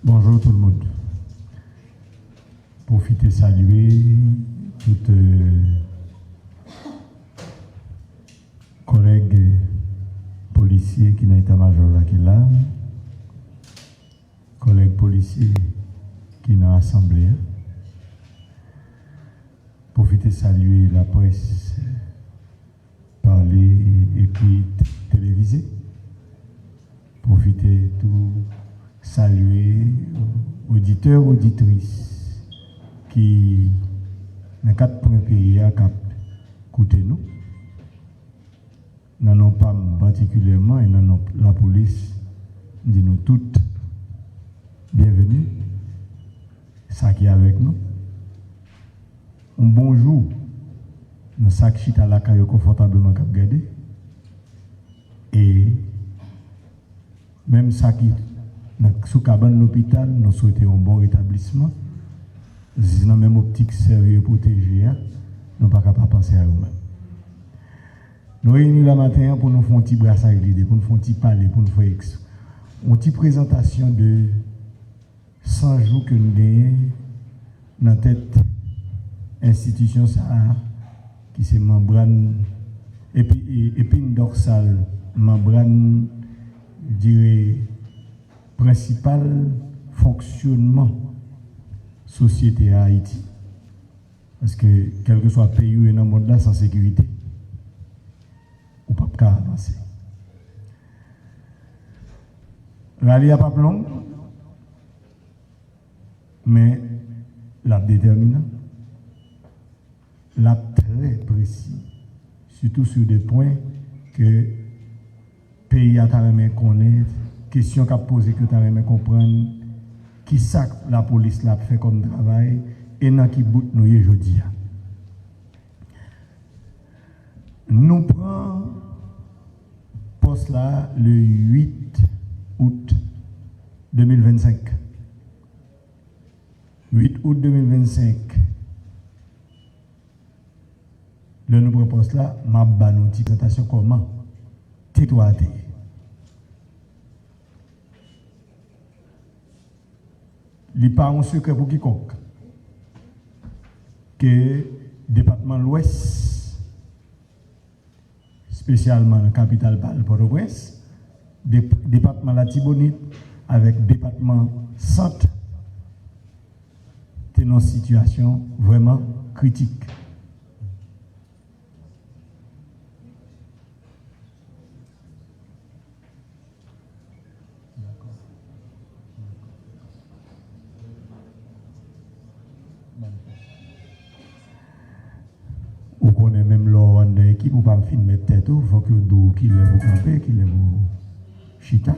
Bonjour tout le monde. Profitez saluer toutes collègues policiers qui n'ont état-major là qui là, collègues policiers qui n'ont assemblée. Profitez saluer la presse parlée et puis télévisée. Profitez tout saluer auditeurs, auditrices qui, dans 4 points pays, écoutez nous. Nous n'avons pas particulièrement, et nous la police dit nous toutes bienvenue. Ça qui est avec nous. Un bonjour. Nous sommes à la caille confortablement cap garder. Et même ça qui sous cabane l'hôpital, nous souhaitons un bon rétablissement. Si dans la même optique sérieux protégé, nous ne pouvons pas penser à nous-mêmes. Nous réunissons la matin pour nous faire un petit brassage l'idée, pour nous faire un petit parler, pour nous faire une petite présentation de 100 jours que nous gagnons dans cette institution qui c'est membrane épine dorsale, membrane, je dirais, principal fonctionnement société à Haïti. Parce que quel que soit le pays où est dans le monde là, sans sécurité, on ne peut pas avancer. Rallye n'est pas long, mais la déterminant, la très précis, surtout sur des points que le pays a tellement connaître, question qu'a posé que tu as aimé comprendre qui ça la police l'a fait comme travail et dans qui bout nous y aujourd'hui. Nous prenons poste là le 8 août 2025. 8 août 2025. Le nous prenons poste là, m'a ba nous petite présentation comment T3T. Il n'est pas un secret pour quiconque que le département de l'Ouest, spécialement la capitale Port-au-Prince, département de la Tibonite avec le département centre, c'est une situation vraiment critique. Ou qu'on est même là dans l'équipe, ou pas me filmer tête, il faut que vous qu'il vous camper, qu'il vous chita.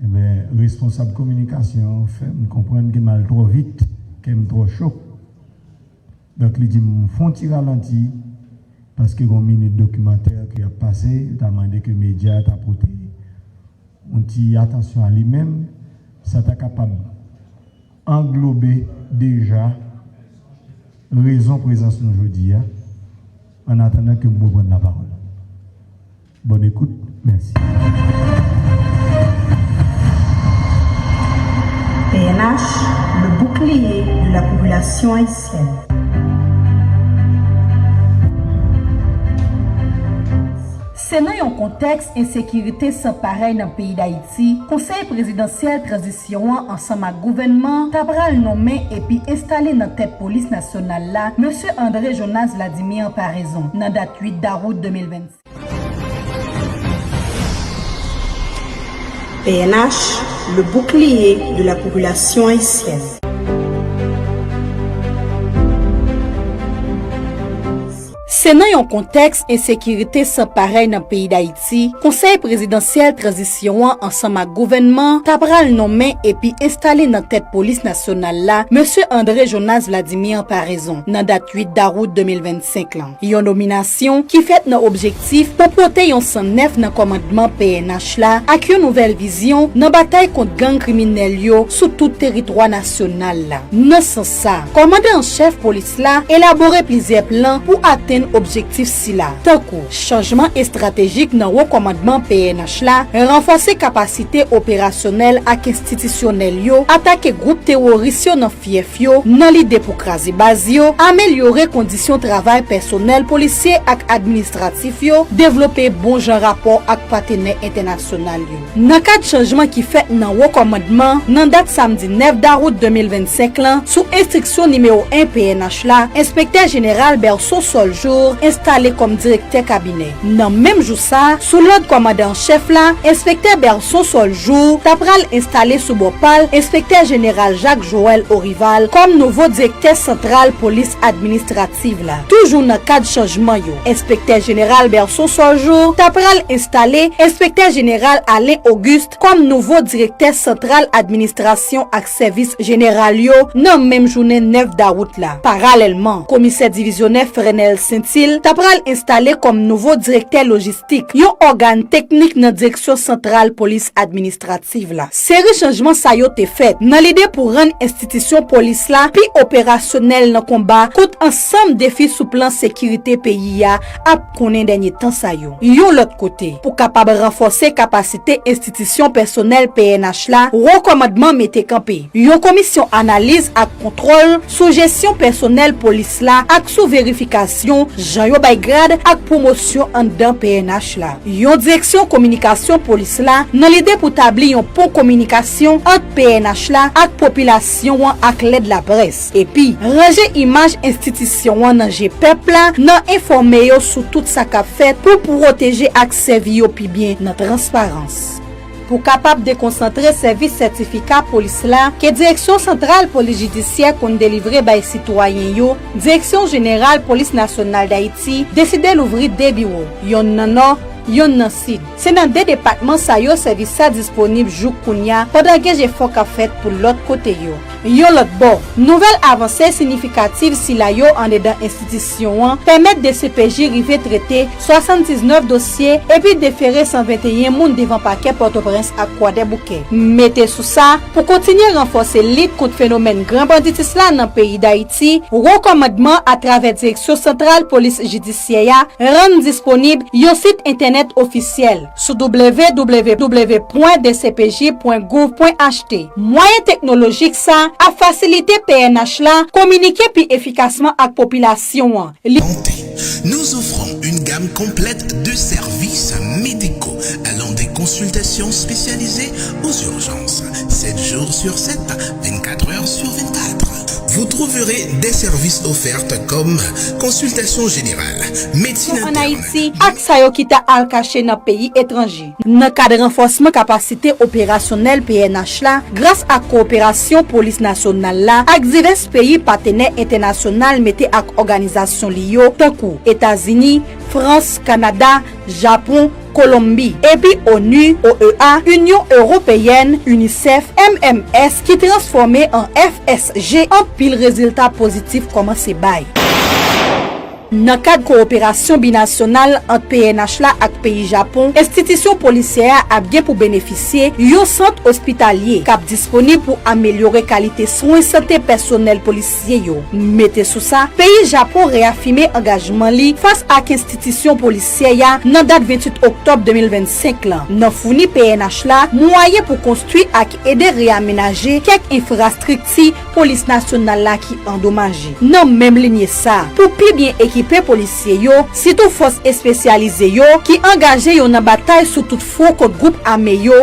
Eh bien, responsable communication fait me comprendre que mal trop vite, qu'il est trop chaud. Donc, il dit, font petit ralenti, parce que y a une minute documentaire qui a passé, il a demandé que les médias t'a porté une petite attention à lui-même, ça t'a capable d'englober déjà raison présence aujourd'hui, en attendant que vous preniez la parole. Bonne écoute, merci. PNH, le bouclier de la population haïtienne. C'est dans un contexte d'insécurité sans pareil dans le pays d'Haïti, Conseil présidentiel transition ensemble avec le gouvernement, Tabral nommé et puis installé dans la tête police nationale là, M. André Jonas Vladimir par raison, dans la date 8 août 2026. PNH, le bouclier de la population haïtienne. C'est dans un contexte d'insécurité sans pareil dans le pays d'Haïti, Conseil présidentiel transition ensemble avec le gouvernement, Tabral nommé et puis installé dans la tête police nationale là, M. André Jonas Vladimir par raison, dans la date 8 août 2025 là. Une nomination qui fait dans objectif pour porter un 109 dans le commandement PNH là, avec une nouvelle vision dans la bataille contre gang criminel yo sur tout territoire national là. Dans ce sens ça, commandant en chef police là élaboré plusieurs plans pour atteindre objectif si la. Tankou, changement stratégique dans recommandement PNH la, renforcer capacité opérationnelle ak institutionnelle yo, attaquer groupe terroriste yo nan fief yo, nan l'idée pour craser base yo, améliorer conditions travail personnel policier ak administratif yo, développer bon genre rapport ak partenaire international yo. Nan cadre changement qui fait nan recommandement, nan date samedi 9 d'août 2025 lan, sous instruction numéro 1 PNH la, inspecteur général Berso Soljour installé comme directeur cabinet. Nan même jour ça, sous l'ordre commandant chef là, inspecteur Berso Soljour tapral installé sous Bopal, inspecteur général Jacques Joël Orival comme nouveau directeur central police administrative là. Toujours dans cadre changement yo, inspecteur général Berso Soljour tapral installé inspecteur général Alain Auguste comme nouveau directeur central administration ak service général yo nan même journée 9 d'août là. Parallèlement, commissaire divisionnaire Frenel Saint-Il tapral installé comme nouveau directeur logistique, yon organe technique dans direction centrale police administrative là. Série changement sa yo te fait dans l'idée pour rendre institution police là pi opérationnel dans combat contre ensemble défis sous plan sécurité pays ya ap konnen dernier temps sa yo. Yon l'autre côté, pour capable renforcer capacité institution personnelle PNH là, recommandement mette campé. Yon commission analyse ak contrôle sous gestion personnelle police là ak sous vérification jan yo bay grade ak promotion en dans PNH là. Yon direction communication police là dans l'idée pour tabli yon pont communication entre PNH là ak population ak l'aide la presse. Et puis ranger image institution nan GPEP là nan informer yo sur tout ça qu'a fait pour protéger ak servir yo pi bien nan transparence. Pour capable de concentrer service certificat police là que direction centrale police judiciaire qu'on délivrer by citoyen yo, direction générale police nationale d'Haïti décidé l'ouvrir deux bureaux, yon nan nord, yon nan sud. C'est dans deux départements ça yo service ça disponible jour kounya pendant que j'ai fort qu'a fait pour l'autre côté yo. Yon l'autre bord, nouvelle avancée significative si la yo en dedans institution permettre de CPJ river traiter 79 dossiers et puis déférer 121 moun devant parquet Port-au-Prince à Croix-des-Bouquets. Mettez sous ça pour continuer à renforcer lutte contre phénomène grand banditisme là dans le pays d'Haïti. Recommandement à travers direction centrale police judiciaire rend disponible yon site internet officiel sur www.dcpj.gouv.ht. Moyen technologique ça a facilité PNH là communiquer plus efficacement avec population. Nous offrons une gamme complète de services médicaux allant des consultations spécialisées aux urgences 7 jours sur 7, 24 heures sur 24. Vous trouverez des services offerts comme consultation générale, médecine interne. En Haïti, ak sa yo ki ta al caché dans pays étranger. Dans cadre renforcement capacité opérationnelle PNH là, grâce à coopération police nationale là, ak divers pays partenaires internationaux mettez ak organisation liyo, tankou États-Unis, France, Canada, Japon, Colombie, et puis ONU, OEA, Union Européenne, UNICEF, MMS qui transformé en FSG en pile résultat positif comme c'est bail. Dans cadre coopération binationale entre PNH la ak pays Japon, institution policière a bien pour bénéficier yon centre hospitalier cap disponible pour améliorer qualité soins santé personnel policier yo. Mettez sous ça, pays Japon réaffirmé engagement li face à institution policière dans date 28 octobre 2025 là. Nan fourni PNH la moyen pour construire ak aider réaménager quelques infrastructures police nationale là qui endommagé. Non même ligne ça pour plus bien équiper policiers yo, surtout force spécialisée yo qui engagé yo dans bataille sous tout front contre groupe armé yo.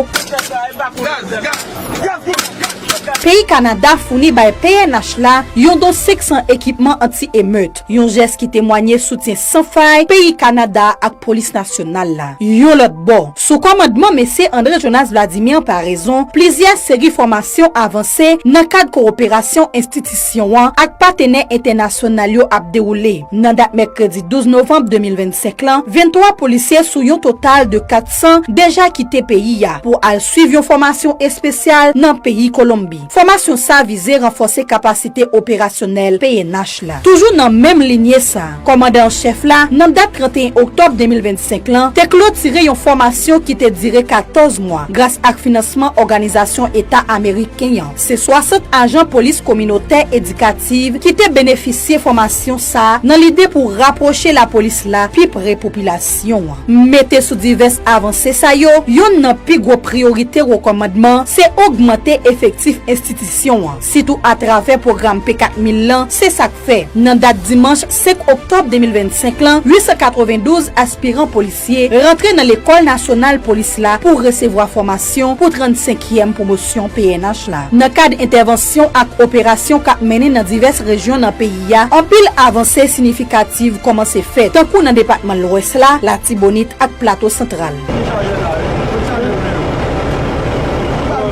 Pays Canada fourni by PNH la yon don 500 équipements anti-émeute. Yon geste qui témoignait soutien sans faille pays Canada ak police nationale la. Yon l'autre bord, sous commandement monsieur André Jonas Vladimir par raison, plusieurs séries formation avancées dans cadre coopération institution ak partenaires internationaux yo ap déroulé. Nan date mercredi 12 novembre 2025 lan, 23 policiers sous yon total de 400 déjà quitté pays ya pour al suivre yon formation spéciale dans pays Colombie. Gambie. Formation ça visait renforcer capacité opérationnelle PNH là. Toujours dans même lignée ça. Commandant en chef là, dans date 31 octobre 2025 là, te clôturé une formation qui te duré 14 mois grâce à financement organisation État américain. C'est 60 agents police communautaire éducative qui te bénéficié formation ça dans l'idée pour rapprocher la police là puis près population. Mettez sous diverses avancées ça yo, yon nan pi gros priorité recommandement c'est augmenter effectif institution. Surtout à travers programme P4000 lan, c'est ça que fait. Dans date dimanche 5 octobre 2025 lan, 892 aspirants policiers rentrés dans l'école nationale police là pour recevoir formation pour 35e promotion PNH là. Dans cadre intervention et opération qu'a mené dans diverses régions dans pays ya, en pile avancée significative comment c'est fait. Tant qu'on dans département l'Ouest là, la Tibonite et plateau central.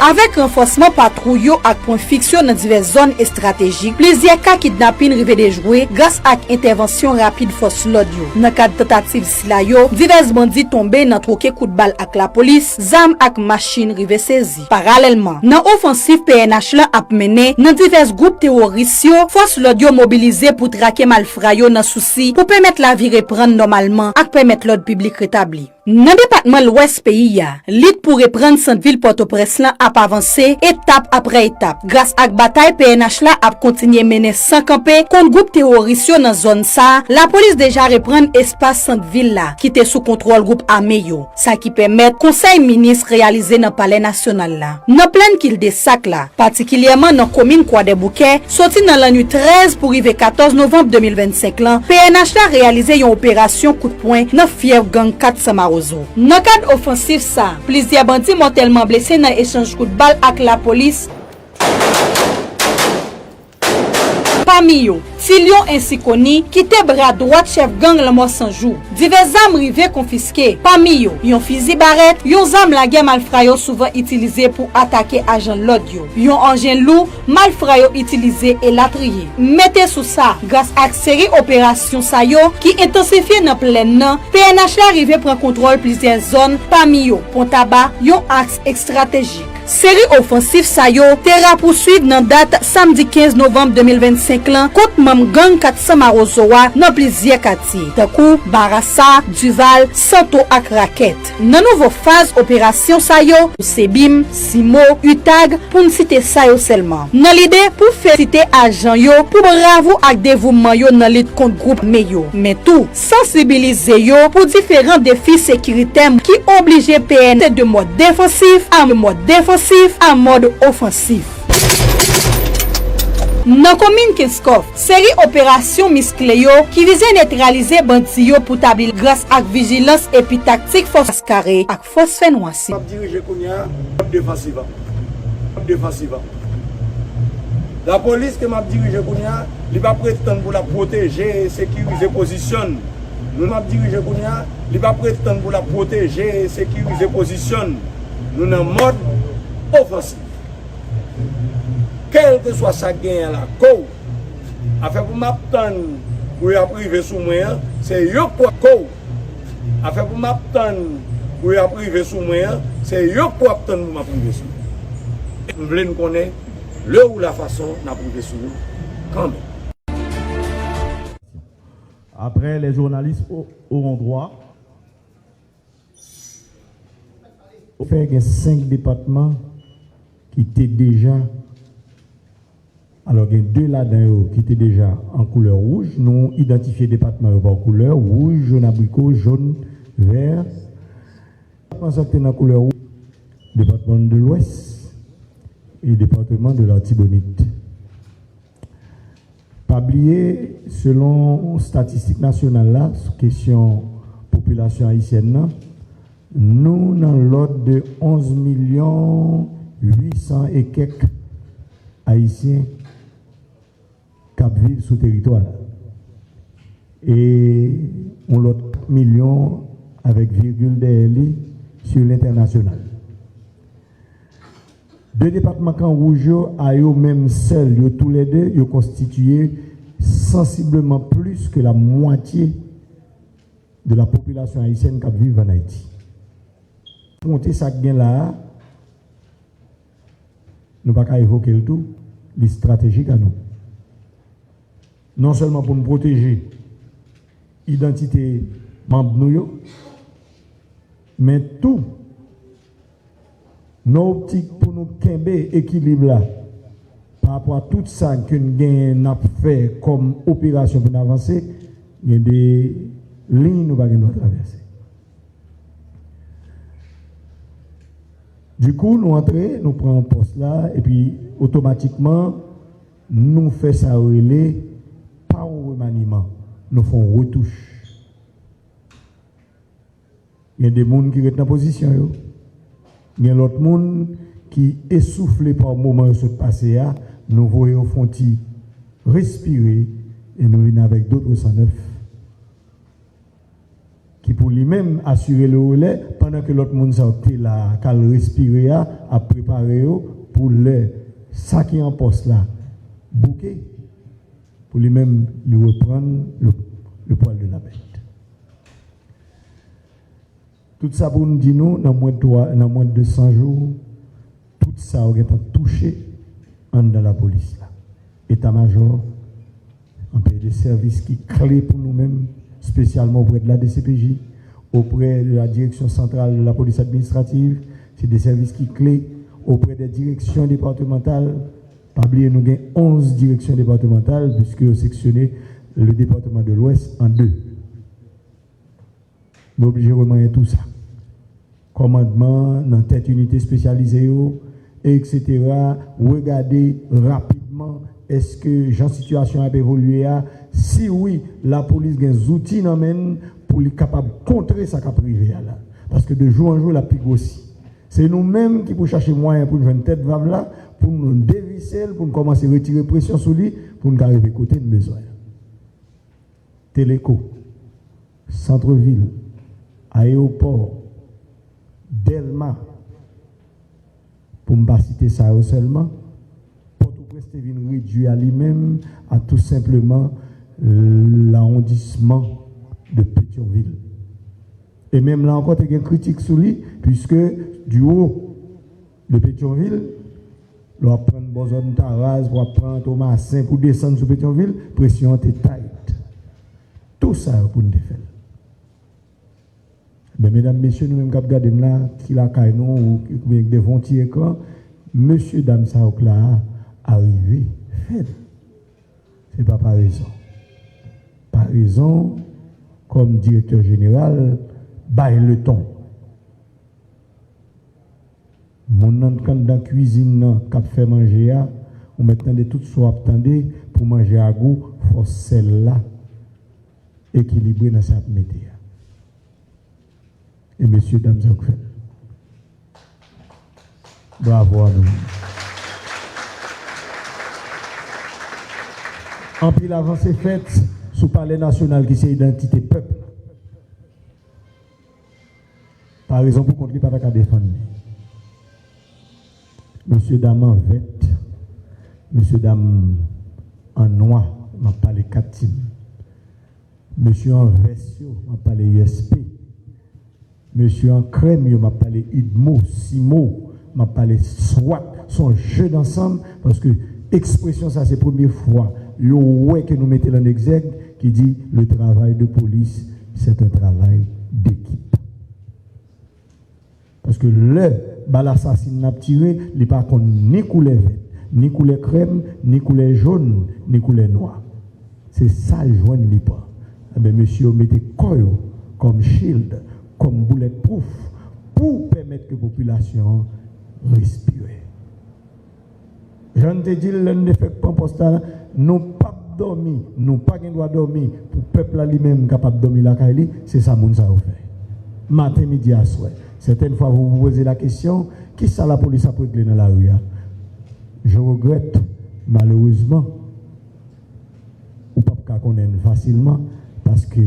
Avec renforcement patrouille et point fiction dans diverses zones stratégiques, plusieurs cas kidnapping rivé déjouer grâce à intervention rapide force l'audio. Dans cadre tentative sila yo, divers bandits tombés dans troqué coup de balle avec la police, zam ak machine rivé saisi. Parallèlement, dans offensive PNH là a mené dans divers groupes terroristes yo, force l'audio mobilisé pour traquer malfrats yo dans souci pour permettre la vie reprendre normalement et permettre l'ordre public rétabli. Dans département l'Ouest pays ya, lutte pour reprendre Centre-ville Port-au-Prince là a avancé étape après étape. Grâce à bataille PNH là a continué mener sans camper contre groupe terroriste dans zone ça, la police déjà reprendre espace Centre-ville là qui était sous contrôle groupe armé yo. Ça qui permet conseil ministre réalisé dans palais national là. Dans plein qu'il des sacs là, particulièrement dans commune Croix-des-Bouquets, sorti dans la nuit 13 pour arriver 14 novembre 2025 là, PNH là réalisé une opération coup de poing dans fief gang 4 Samaroso. Dans cadre offensif ça, plusieurs bandits mortellement blessés dans échange coup de balle avec la police. Parmi eux, Tilion ainsi connu qui était bras droit chef gang le mois sans jour. Divers armes rivées confisquées. Parmi eux, yon fusil barrette, yon arme la guerre malfrayo souvent utilisé pour attaquer agent l'audio. Yon engin lourd malfrayo utilisé et latrier. Mettez sous ça, grâce à série opération Sayo qui intensifie dans pleine nan, PNH arrivé prend contrôle plusieurs zones parmi eux. Pontaba, yon axe stratégique. Série offensive Sayo terra poursuivre dans date samedi 15 novembre 2025 lan contre mam gang 400 Marozoa dans plusieurs quartiers. Takou, Barassa, Duval, Santo ak Raquette. Dans nouveau phase opération Sayo, Sebim, Simo, Utag pour ne citer Sayo seulement. Dans l'idée pour faire citer agent yo pour bravo ak dévouement yo dans lutte contre groupe meyo. Mais tout sensibiliser yo pour différents défis sécuritaires qui obligent PN de mode défensif à mode offensif. Dans commune Kinskov, série opération Miscléo qui visait neutraliser bandits pour établir grâce à vigilance et puis tactique force carré avec force fenoisi. La police que m'a dirigé kounya, il va prétendre pour la protéger et sécuriser position. Nous m'a dirigé kounya, il va prétendre pour la protéger et sécuriser position. Nous dans mode offensif. Quel que soit sa gain à la cause, afin pour m'attendre pour y priver sous moi, c'est yo pour cause. Afin pour m'attendre pour y priver sous moi, c'est yo pour attendre pour m'priver sous. Nous voulons connaître le ou la façon n'a priver sous nous quand même. Après, les journalistes auront droit au fait qu'il y a 5 départements qui étaient déjà. Alors, il y a 2 là-dedans qui étaient déjà en couleur rouge. Nous identifions les départements par couleur rouge, jaune abricot, jaune, vert. Département qui est en couleur rouge, département de l'Ouest et département de la Tibonite. Pas oublier, selon statistiques nationales, là, question population haïtienne, nous dans l'ordre de 11 800 et quelques haïtiens qui vivent sous territoire. Et on l'autre million avec virgule DLI sur l'international. 2 départements en rouge, à eux même seuls, tous les deux, ils constituent sensiblement plus que la moitié de la population haïtienne qui vit en Haïti. Compter ça gain là, nous ne pouvons pas évoquer le tout, les stratégiques à nous. Non seulement pour nous protéger l'identité membre nous, mais tout nos optiques pour nous camber équilibre là par rapport à tout ça que nous avons fait comme opération pour avancer, il y a des lignes nous ne pouvons pas traverser. Du coup, nous entrons, nous prenons un poste là, et puis automatiquement, nous faisons ça relais, pas un remaniement, nous faisons une retouche. Il y a des gens qui restent en position. Il y a l'autre monde qui essoufflé par le moment où se passé, nous voyons font respirer et nous venons avec d'autres 109 qui pour lui-même assurer le relais pendant que l'autre monde sortait là, qu'à respirer, à préparer pour le ça qui est en poste là, bouquet, pour lui-même lui reprendre le poil de la bête. Tout ça pour nous dire, nous, dans moins de 200 jours, tout ça aurait été touché dans la police là. État-major, un pays de services qui clé pour nous-mêmes, spécialement auprès de la DCPJ, auprès de la direction centrale de la police administrative, c'est des services qui clés auprès des directions départementales. Pas oublier, nous avons 11 directions départementales, puisque nous sectionné le département de l'Ouest en 2. Nous sommes obligés de remonter tout ça. Commandement, dans tête unité spécialisée, etc. Regardez rapidement, est-ce que la situation a évolué? Si oui, la police a des outils pour être capable de contrer ça qui a privé là. Parce que de jour en jour, la pique aussi. C'est nous-mêmes qui pouvons chercher moyen pour nous faire une tête vave là, pour nous dévisser, pour nous commencer à retirer pression sur lui, pour nous arriver à côté de besoin. Téléco, centre-ville, aéroport, Delma, pour ne pas citer ça seulement, Port-au-Prince vient réduire à lui-même à tout simplement l'arrondissement de Pétionville. Et même là encore, il y a une critique sur lui, puisque du haut de Pétionville, on va prendre Bozon Taraz, on va prendre Thomasin pour descendre sur Pétionville, pression est tight. Tout ça pour nous faire. Mais mesdames, messieurs, nous-mêmes, qui regardons là, qui la caille nous, ou devant tirer écran, monsieur, dame, ça, là, arrivé, fait. C'est pas par raison. Par raison, comme directeur général, baille le ton. Mon quand dans la cuisine, qui fait manger, on maintenant de tout soit attendez pour manger à goût, faut celle-là équilibrée dans cette météo. Et messieurs, dames, bravo à nous. En plus, l'avancée faite sous le palais national qui c'est l'identité peuple. Par raison pour qu'on ne pas défendre. Monsieur, dame en vête, monsieur, dame en noir, m'a parlé Katine. Monsieur en veste, m'a parlé USP. Monsieur en crème, m'a parlé Idmo, Simo, m'a parlé SWAT, son jeu d'ensemble, parce que expression, ça c'est la première fois, le ouais que nous mettons en exergue, qui dit le travail de police, c'est un travail d'équipe. Parce que l'assassin n'a tiré, il n'est pas contre ni couleur verte, ni couleur crème, ni couleur jaune, ni couleur noire. C'est ça le joint de pas. Eh bien, monsieur, mettez quoi comme shield, comme bulletproof, pour permettre que la population respire. Je ne te dis, le ne fait pas postal, nous pas dormir, nous pas de droit dormir, pour le peuple lui-même capable de dormir la Kaili, c'est ça que nous avons fait. Matin, midi, à soir. Certaines fois, vous vous posez la question, qui ça la police a réglé dans la rue? Je regrette, malheureusement, ou pas qu'on connaître facilement, parce que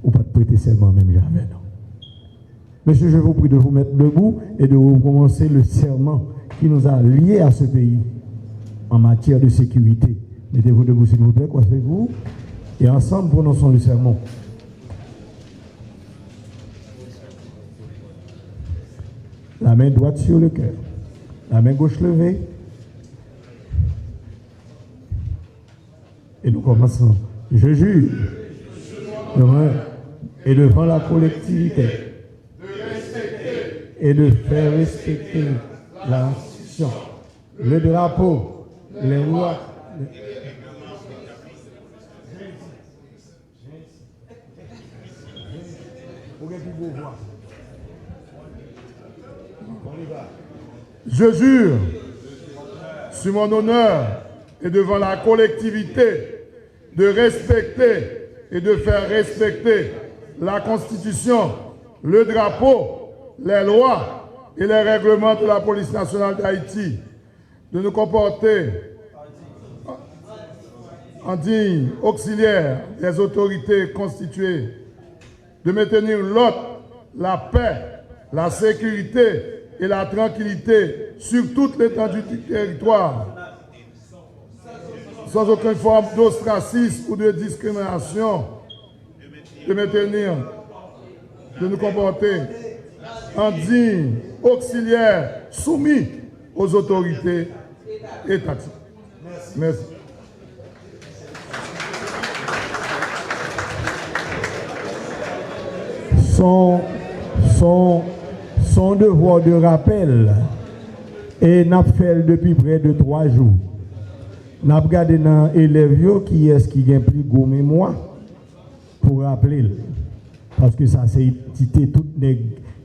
ou pas de prêter serment même jamais, non. Monsieur, je vous prie de vous mettre debout et de recommencer le serment qui nous a liés à ce pays en matière de sécurité. Mettez-vous debout, s'il vous plaît, coiffez-vous, et ensemble, prononçons le serment. La main droite sur le cœur. La main gauche levée. Et nous commençons. Je jure et devant la collectivité et de faire respecter la Constitution, le drapeau, les lois. Je jure, sur mon honneur et devant la collectivité, de respecter et de faire respecter la Constitution, le drapeau, les lois et les règlements de la police nationale d'Haïti, de nous comporter en digne auxiliaire des autorités constituées, de maintenir l'ordre, la paix, la sécurité et la tranquillité sur toute l'étendue du territoire, sans aucune forme d'ostracisme ou de discrimination, de maintenir, de nous comporter en digne auxiliaire soumis aux autorités étatiques. Merci. Son devoir de rappel et n'a fait depuis près de 3 jours. N'a regardé dans élèves qui est-ce qui a plus gros mémoire pour rappeler. Parce que ça c'est cité tout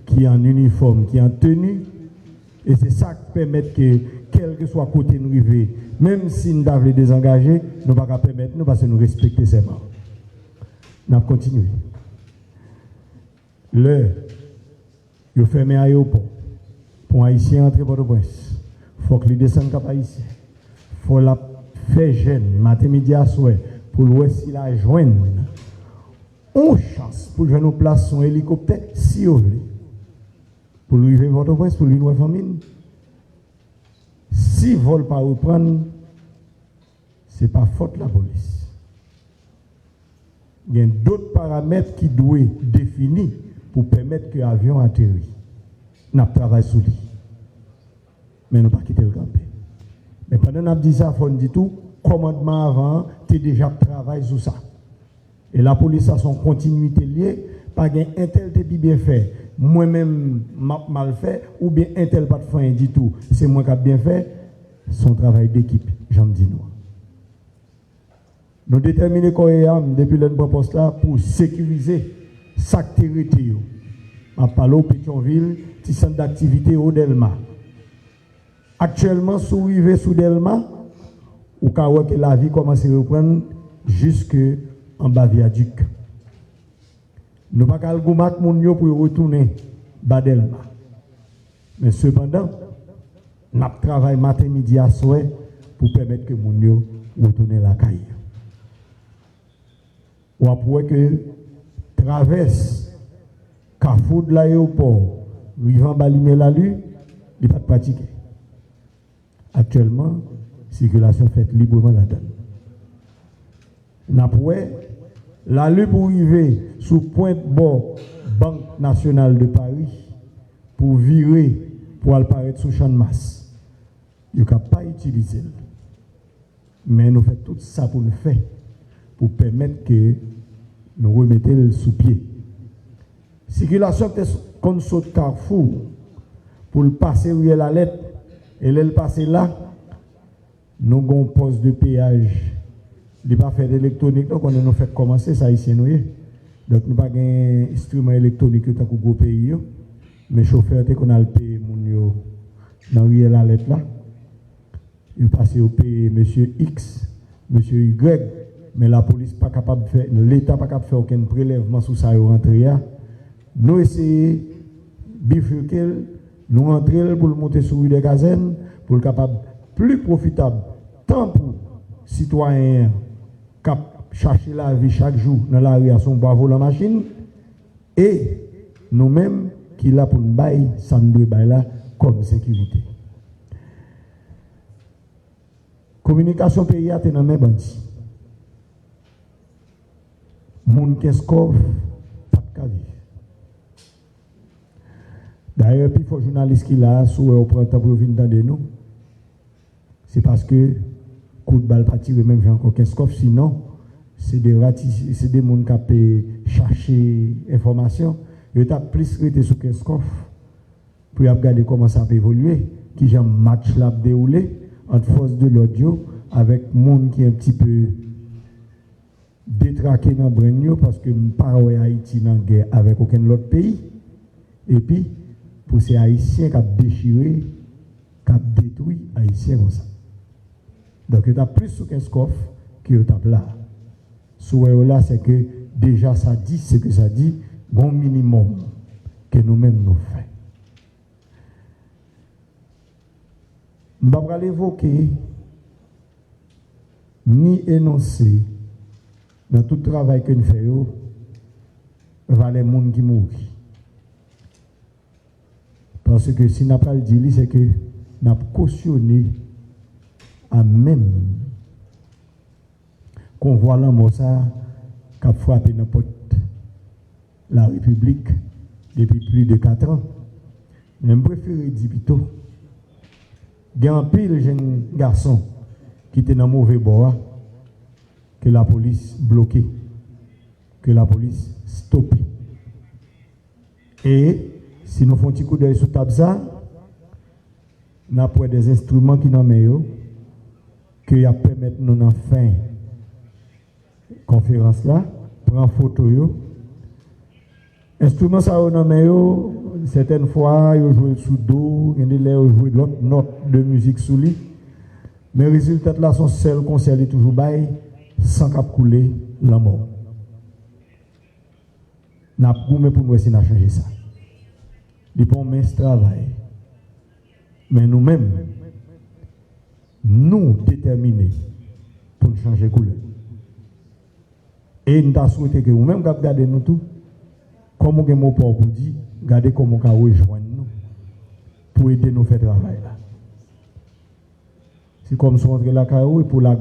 qui est en uniforme, qui est en tenue. Et c'est ça qui permet que, quel que soit côté nous arriver, même si nous devons désengager, nous ne pouvons pas permettre nous parce que nous respectons ces morts. Nous allons continuer. Ils fermé l'aéroport. Pour les Haïtiens entrer Port-au-Prince, il faut que les descendent cap Haïtien. Il faut la faire jeune, matin, midi à soir, pour voir si la joindre. On chance pour jouer nos places son hélicoptère, si vous voulez. Pour lui arriver Port-au-Prince, pour lui voir famille. Si vous ne voulez pas reprendre, ce n'est pas faute de la police. Il y a d'autres paramètres qui doivent être définis pour permettre que l'avion atterrisse. Nous travaillons sur lui. Mais nous ne pas quitter le campé. Mais pendant que nous dit ça, il faut dire tout, commandement avant, tu as déjà travaillé sur ça. Et la police a son continuité liée, pas un tel te bien fait, moi-même mal fait, ou bien un tel pas de fin du tout, c'est moi qui ai bien fait, son travail d'équipe, j'en dis nous. Nous déterminons Koyam depuis le poste là pour sécuriser chaque territoire. À Palo, Pétionville, petit centre d'activité au Delma. Actuellement, sous rive sous Delma, ou que la vie commence à reprendre jusque en bas viaduc. Nous ne pouvons pas pour retourner bas Delma. Mais cependant, nous travaillons matin, midi à soir pour permettre que nous retourne la caille. Ou après que traverse Carrefour de l'aéroport, vivant Balimé la lue, il n'est pas pratiqué. Actuellement, circulation faite librement là-dedans. N'après, la lue pour arriver sous pointe bord Banque nationale de Paris pour virer, pour apparaître sous champ de masse. Il ne peut pas utiliser. Mais nous faisons tout ça pour nous faire, pour permettre que nous remettions sous pied. Circulation qu'on saute Carrefour pour le passer où il y a la lettre et le passer là, nous avons un poste de péage. Il n'y a pas fait d'électronique, donc on a fait commencer ça ici. Donc nous n'avons pas un instrument électronique dans le gros pays. Mais chauffeur, qu'on a le payé dans la lettre là, il passe au pays M. X, M. Y, mais la police pas capable de faire, l'État pas capable de faire aucun prélèvement sur ça et rentrer. Nous essayons de bifurquer, nous rentrer pour le monter sur des casernes, pour le capable plus profitable, tant pour citoyens qui chercher la vie chaque jour dans la rue à son bravo la machine, et nous-mêmes qui là pour nous bailler, ça nous doit bailler là comme sécurité. Communication pays a été dans mes bandits. Moun Keskov, pas de vivre. D'ailleurs, puis il faut journaliste qui là, sous au printemps pour venir dans nous. C'est parce que coup de balle pas tiré même Jean Keskov, sinon c'est des gens qui peuvent chercher information. Ils ont plus été sous Keskov pour regarder comment ça peut évoluer, qui j'ai un match là déroulé entre force de l'audio avec monde qui est un petit peu détraqué dans le parce que je ne pas Haïti dans la guerre avec aucun autre pays. Et puis, pour ces Haïtiens qui ont déchiré, qui ont détruit les Haïtiens comme ça. Donc, il y a plus sous Keskov que il y là. Sous là, c'est que déjà ça dit ce que ça dit, bon minimum que nous-mêmes nous faisons. Je ne vais pas l'évoquer ni énoncer dans tout travail que nous faisons, va les gens qui mourent. Parce que si nous n'avons pas le dit, c'est que nous avons cautionné à même qu'on voit l'amour ça qui a frappé n'importe la République depuis plus de 4 ans. Mais je préfère dire plutôt, il y a un pile jeune garçon qui était dans le mauvais bord, que la police bloquait, que la police stoppait. Et si nous faisons un petit coup d'œil sur table ça, nous avons des instruments qui nous mettent, qui permettent de nous fin conférence là, prendre photo. Instruments ça nous mettent, certaines fois, ils jouent sous dos, ils jouent d'autres notes de musique sous lit. Mais les résultats là sont seuls concerts toujours bail sans cap couler la mort. N'a pas pour nous essayer de changer ça. Il faut mettre ce travail. Mais nous-mêmes, nous déterminés pour changer couleur. Et nous avons souhaité que vous-même regardez nous tout, comme vous avez pour dire, regardez comment vous pouvez rejoindre nous pour aider nous à faire travail là. C'est comme si on rentre la carrière pour la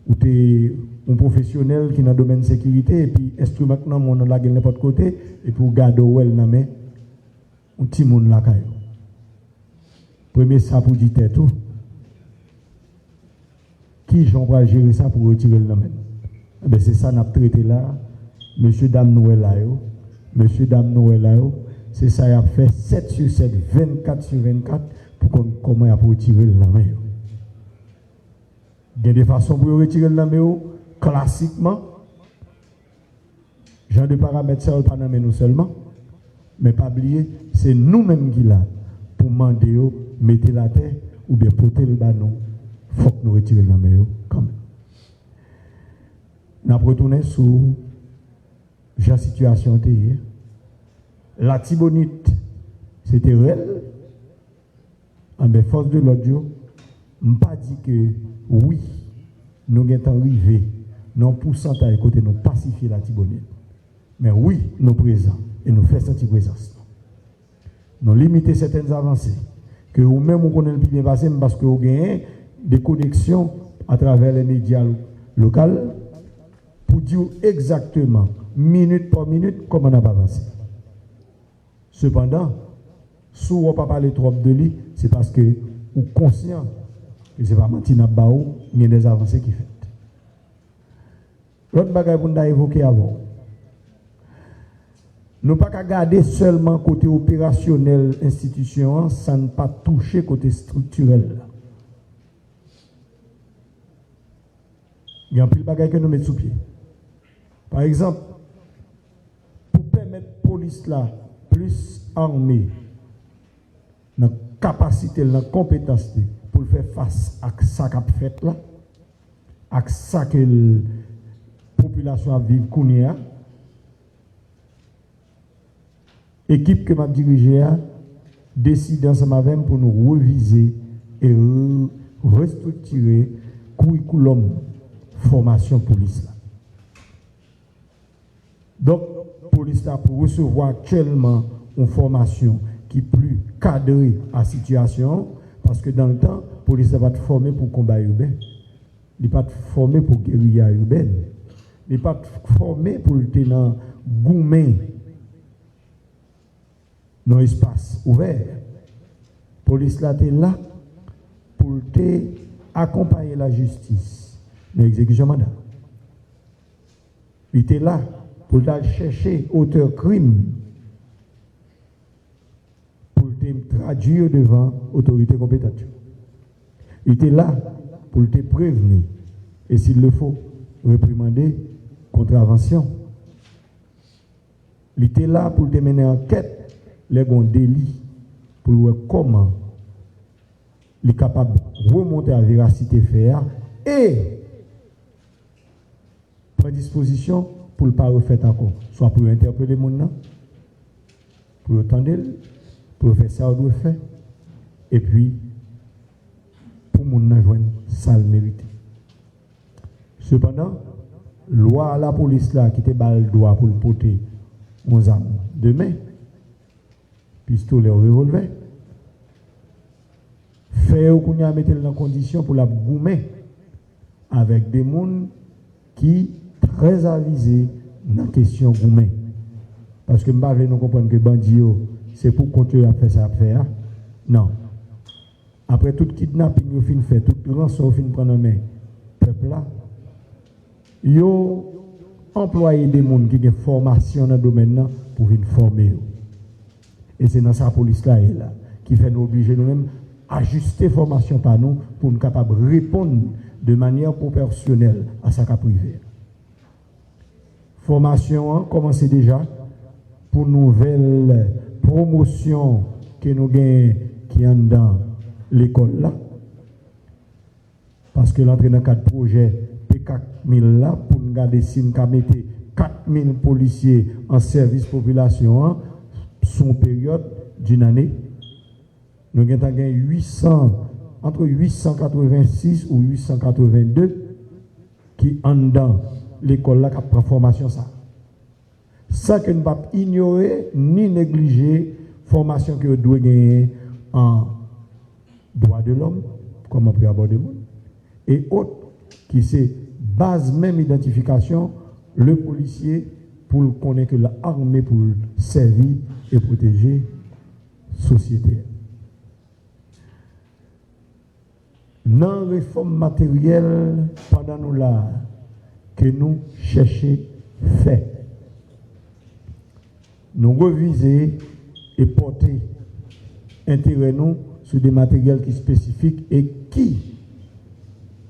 ou t'es un professionnel qui est dans le domaine de sécurité et puis instrument non mon la gueule n'importe côté et pour garder well na main un petit monde la carrière. Premier ça pour dire tout. Qui j'en va gérer ça pour retirer le main. Ben c'est ça n'a traité là monsieur dame Noël là yo. Monsieur dame Noël là yo, c'est ça il a fait 7 sur 7 24 sur 24 pour comment il a retirer le main. Il y a des façons pour retirer le main classiquement. Genre de paramètres, ça ne pas nous seulement. Mais pas oublier, c'est nous-mêmes qui là pour demander, mettre la terre ou bien porter le ballon. Il faut que nous retirions la main quand même. Nous avons retourné sur la situation. La Tibonite, c'était réel. En force de l'audio, je ne pas dit que oui, nous sommes arrivés dans un pourcentage côté nous pacifier la Tibonite. Mais oui, nous sommes présents et nous faisons sentir présence. Nous limitons certaines avancées que vous-même vous connaissez le bien passé parce que vous avez des connexions à travers les médias locaux pour dire exactement, minute par minute, comment on a avancé. Cependant, si vous ne pas parler trop de lui, c'est parce que vous êtes conscient que ce n'est pas Martina Baou, il y a des avancées qui font. L'autre bagage qu'on a évoqué avant, nous ne pouvons pas garder seulement côté opérationnel institution, sans ne pas toucher côté structurel. Il y a un peu de bagages que nous mettons sous pied. Par exemple, pour permettre la police là plus armée, dans la capacité, dans la compétence pour faire face à ça qu'a fait là, à ça que la population a vécu Kounia, équipe que m'a dirigée a décidé ensemble avec pour nous reviser et restructurer curriculum formation police là. Donc, police là pour recevoir actuellement une formation qui est plus cadrée à la situation, parce que dans le temps, la police n'est pas formée pour combat urbain, il n'est pas formée pour guérilla urbaine, il n'est pas formée pour le tenant gourmet dans l'espace ouvert. Police là est là pour accompagner la justice dans l'exécution mandat. Il était là pour chercher auteur crime pour te traduire devant autorité compétente. Il était là pour te prévenir et s'il le faut réprimander contravention. Il était là pour te mener enquête les bons délits pour voir comment il est capable de remonter à la véracité faire et prendre disposition pour ne pas refaire encore. Soit pour interpeller les gens, pour entendre, pour faire ça, on doit faire. Et puis, pour les gens joindre ça le mérite. Cependant, loi à la police là qui te bat le droit pour le porter aux armes de main, pistolet ou revolver, faire qu'on a mettre dans condition pour la goumer avec des gens qui très avisés dans la question goumer. Parce que je ne nous comprendre que bandit c'est pour continuer à faire ça à faire. Non. Après tout kidnapping fin fait, tout rançon fin prendre en main, peuple là, yo employé des gens qui ont une formation dans le domaine pour venir former. Et c'est dans sa police là, qui fait nous obliger nous-mêmes ajuster formation par nous pour nous capables de répondre de manière proportionnelle à sa cas privé. Formation commence déjà pour nouvelle promotion que nous gagnons qui est dans l'école là. Parce que l'entrée dans 4 projets P4000 là, pour nous garder si nous mettons 4000 policiers en service population, son période d'une année, nous avons gagné 800, entre 886 ou 882 qui en dans l'école là qui prend formation ça. Ça que nous ne pouvons pas ignorer ni négliger formation que nous devons gagner en droit de l'homme, comment on peut aborder le monde, et autres qui c'est base même identification, le policier pour connaître que l'armée pour servir et protéger la société. Dans la réforme matérielle, pendant nous là, que nous cherchons fait, nous reviser et porter intérêt nous sur des matériels qui sont spécifiques et qui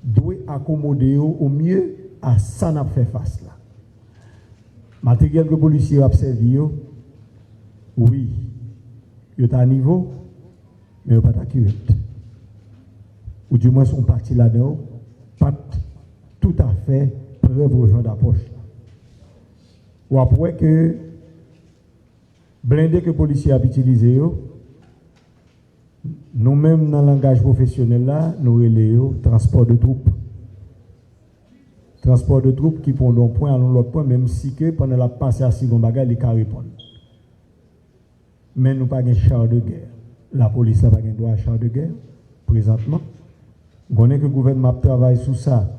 doivent accommoder au mieux à ça n'a fait face là. Matériel que les policiers ont servi, oui, il est à niveau, mais il n'est pas accurate. Ou du moins, son parti là-dedans, pas tout à fait preuve aux gens d'approche. Ou après que blindé que les policiers ont utilisé, nous-mêmes, dans le langage professionnel, là, nous relayons transport de troupes. Transport de troupes qui font d'un point à l'autre point, même si que pendant la passe à Sigon Bagay, les cas répondent. Mais nous n'avons pas de char de guerre. La police n'a pas de droit à char de guerre, présentement. On connaît que le gouvernement travaille sur ça,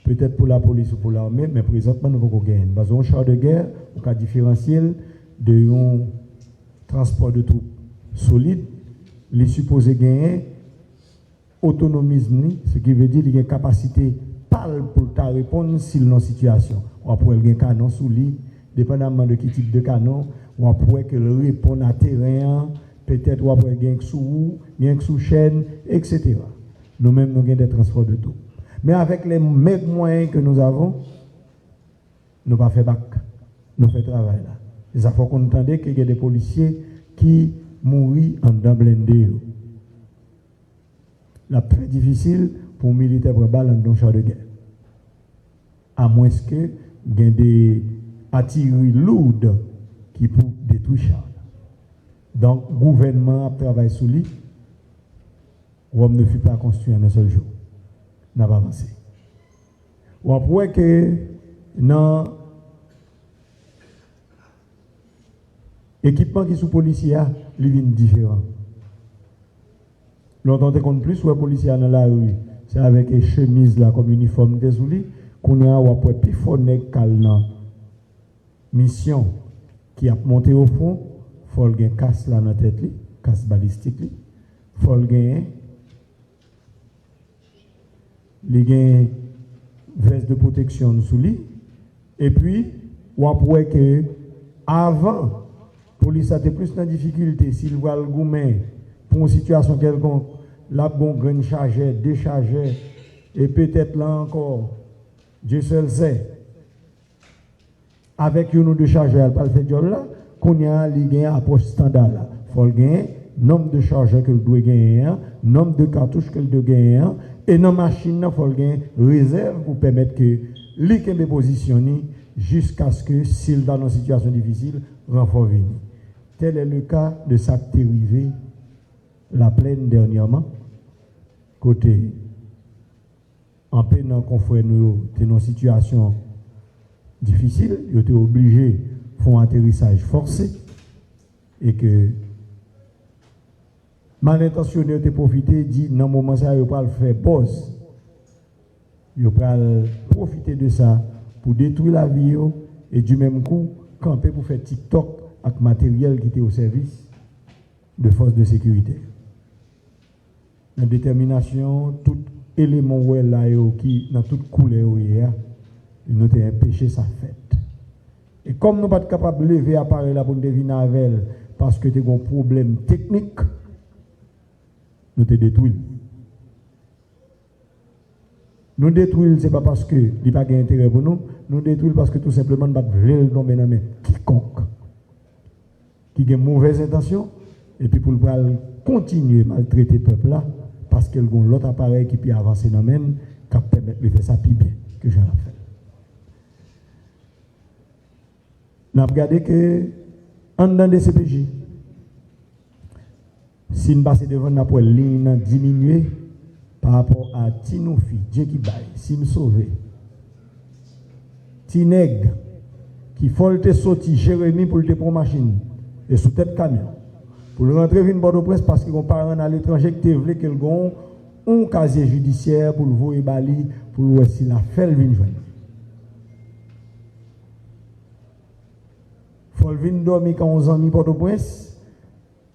peut-être pour la police ou pour l'armée, mais présentement, nous ne pouvons pas gagner. Parce qu'un char de guerre, on peut différencier de un transport de troupes solide, les supposés gagner autonomisme, ce qui veut dire qu'il y a une capacité pour ta répondre s'il est en situation. On pourrait gagner un canon sous lit, dépendamment de quel type de canon, on pourrait que le répondre à terrain, peut-être on pourrait gagner sous chaîne, etc. Nous-mêmes, nous gagnons des transports de tout. Mais avec les mêmes moyens que nous avons, nous ne pas fait bac, nous faisons travail là. Il faut qu'on entende qu'il y a des policiers qui mourent en dans blindé. C'est très difficile pour les militaires pour balle dans un char de guerre. À moins que il y ait des artilleries lourdes qui peuvent détruire le char. Donc, le gouvernement travaille sur lui. Rome ne fut pas construit en un seul jour. N'a pas avancé. Ou après que dans l'équipement qui est sous policier, il est différent. L'entendez qu'on plus, ou les policiers dans la rue, c'est avec les chemises là, comme uniforme des oulis, qu'on a ou après plus fort mission qui a monté au fond, faut le gain casse là dans la tête, casse balistique, faut le gain les gain veste de protection sous lui, et puis on pourrait que avant la police a été plus dans difficulté s'il voit le goumen pour une situation quelconque, la bon grain chargé, déchargé, et peut-être là encore, Dieu seul sait, avec une ou deux chargeurs, elle pas le fait job là, qu'on y a les approche standard là. Faut le gagner, nombre de chargeurs que le doit gagner, nombre de cartouches que le doit gagner, et dans la machine, il faut le gagner réserve pour permettre que l'équipe positionne jusqu'à ce que, s'il est dans une situation difficile, renfort vienne. Tel est le cas de ça qui est arrivé la plaine dernièrement, côté en peine confrère nous dans une situation difficile, ils étaient obligés de faire un atterrissage forcé et que mal intentionné de profiter dit dans le moment ça, ils vont faire pause. Ils vont profiter de ça pour détruire la vie et du même coup camper pour faire TikTok avec matériel qui était au service de forces de sécurité. La détermination, tout élément là qui dans toute couleur nous avons empêché sa fête. Et comme nous ne sommes pas capables de lever l'appareil là pour nous deviner avec elle parce que nous avons un problème technique, nous te détruisons. Nous détruisons, ce n'est pas parce que il n'y a pas d'intérêt pour nous, nous détruisons parce que tout simplement nous ne voulons pas tomber dans les mains quiconque qui a une mauvaise intention et puis pour continuer à maltraiter le peuple là parce qu'il y a l'autre appareil qui peut avancer dans les mains qui permet de faire ça plus bien que j'en ai fait. Nous avons regardé que en dedans des CPJ, si nous passons devant la ligne diminuer par rapport à Tinoufi, Dieu qui baille, si nous sauver, Tineg, qui faut te sortir Jérémie pour te prendre machine et sous tête camion, pour le rentrer dans Port-au-Prince parce qu'ils ont parents à l'étranger qui voulaient qu'ils ont un casier judiciaire pour le voir Bali, pour voir si la fait le vin joindre. Il faut venir dormir quand on amis Port-au-Prince.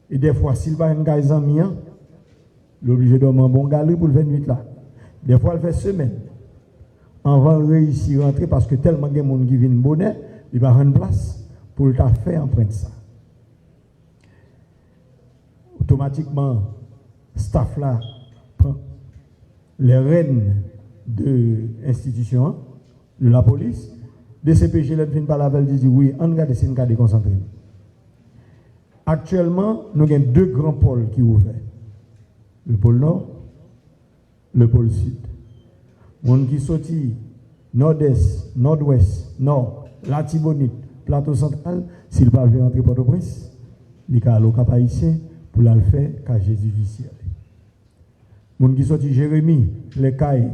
Et des fois, s'il va un amis, il est obligé de dormir en bon galerie pour le 28 là. Des fois, il fait semaine. Avant de réussir à rentrer parce que tellement de gens qui viennent bonnet, il va rendre place pour le faire emprunter ça. Automatiquement, staff là prend les rênes de l'institution, de la police. Des CPG, là, viennent par la veille, disent oui, on regarde c'est une cas déconcentré. Actuellement, nous avons deux grands pôles qui ouvrent. Le pôle nord, le pôle sud. On qui sortit nord-est, nord-ouest, nord, Latibonite, plateau central, s'il va venir entrer Port-au-Prince, il y a le cap haïtien pour le faire qu'à Jésus judiciaire. On qui sortit Jérémie, Les Cailles,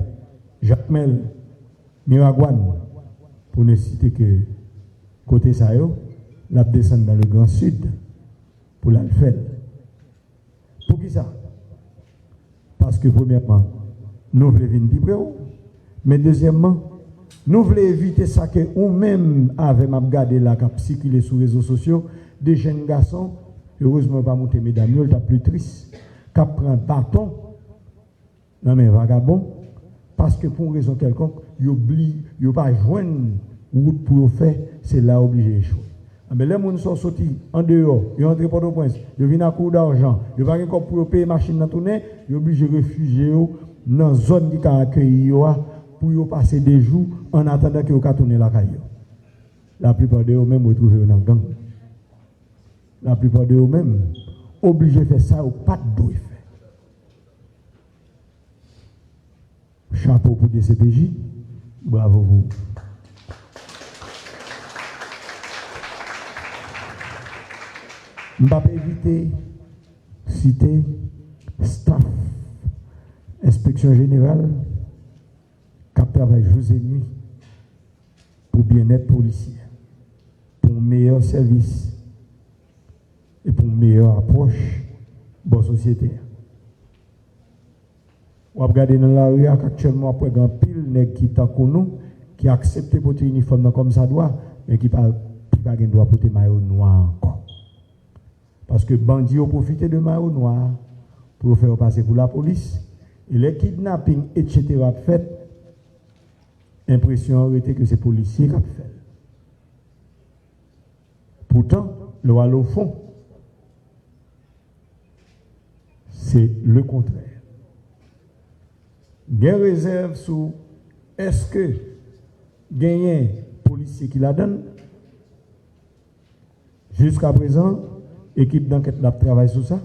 Jacmel, Miragouane, pour ne citer que côté ça, la descendre dans le Grand Sud pour la faire. Pour qui ça? Parce que premièrement, nous voulons venir plus près, mais deuxièmement, nous voulons éviter ça que nous-mêmes, avec ma garde là, qui a circulé sur les réseaux sociaux, des jeunes garçons, heureusement pas monter mesdames, ils sont plus tristes, qui prennent bâton dans mes vagabonds, parce que pour une raison quelconque, ils oublient, ils ne pas joindre route pour le faire, c'est là obligé d'échouer. Mais les gens sont sortis en dehors, ils entrent Port-au-Prince, ils viennent à court d'argent, ils ne vont pas pour payer machine dans tourner, ils sont obligés de réfugier dans la zone qui a accueilli pour passer des jours en attendant qu'ils aient tourné la caille. La plupart d'eux même retrouvent dans le gang. La plupart d'eux même obligés de faire ça ou pas de doigt faire. Chapeau pour des CPJ, bravo vous. Je ne vais pas éviter de citer staff, inspection générale, qui travaille jour et nuit pour bien-être policier, pour un meilleur service et pour une meilleure approche de la société. On regarde dans la rue actuellement après un pile nèg qui t'a nous qui accepte porter uniforme comme ça doit mais qui pas droit porter maillot noir encore. Parce que bandits ont profité de Mario Noir pour faire passer pour la police. Et les kidnappings, etc. fait, impression aurait été que c'est policiers qui ont fait. Pourtant, le au fond, c'est le contraire. Il y a une réserve sur est-ce que gagner policier qui la donne. Jusqu'à présent, l'équipe d'enquête travaille sur ça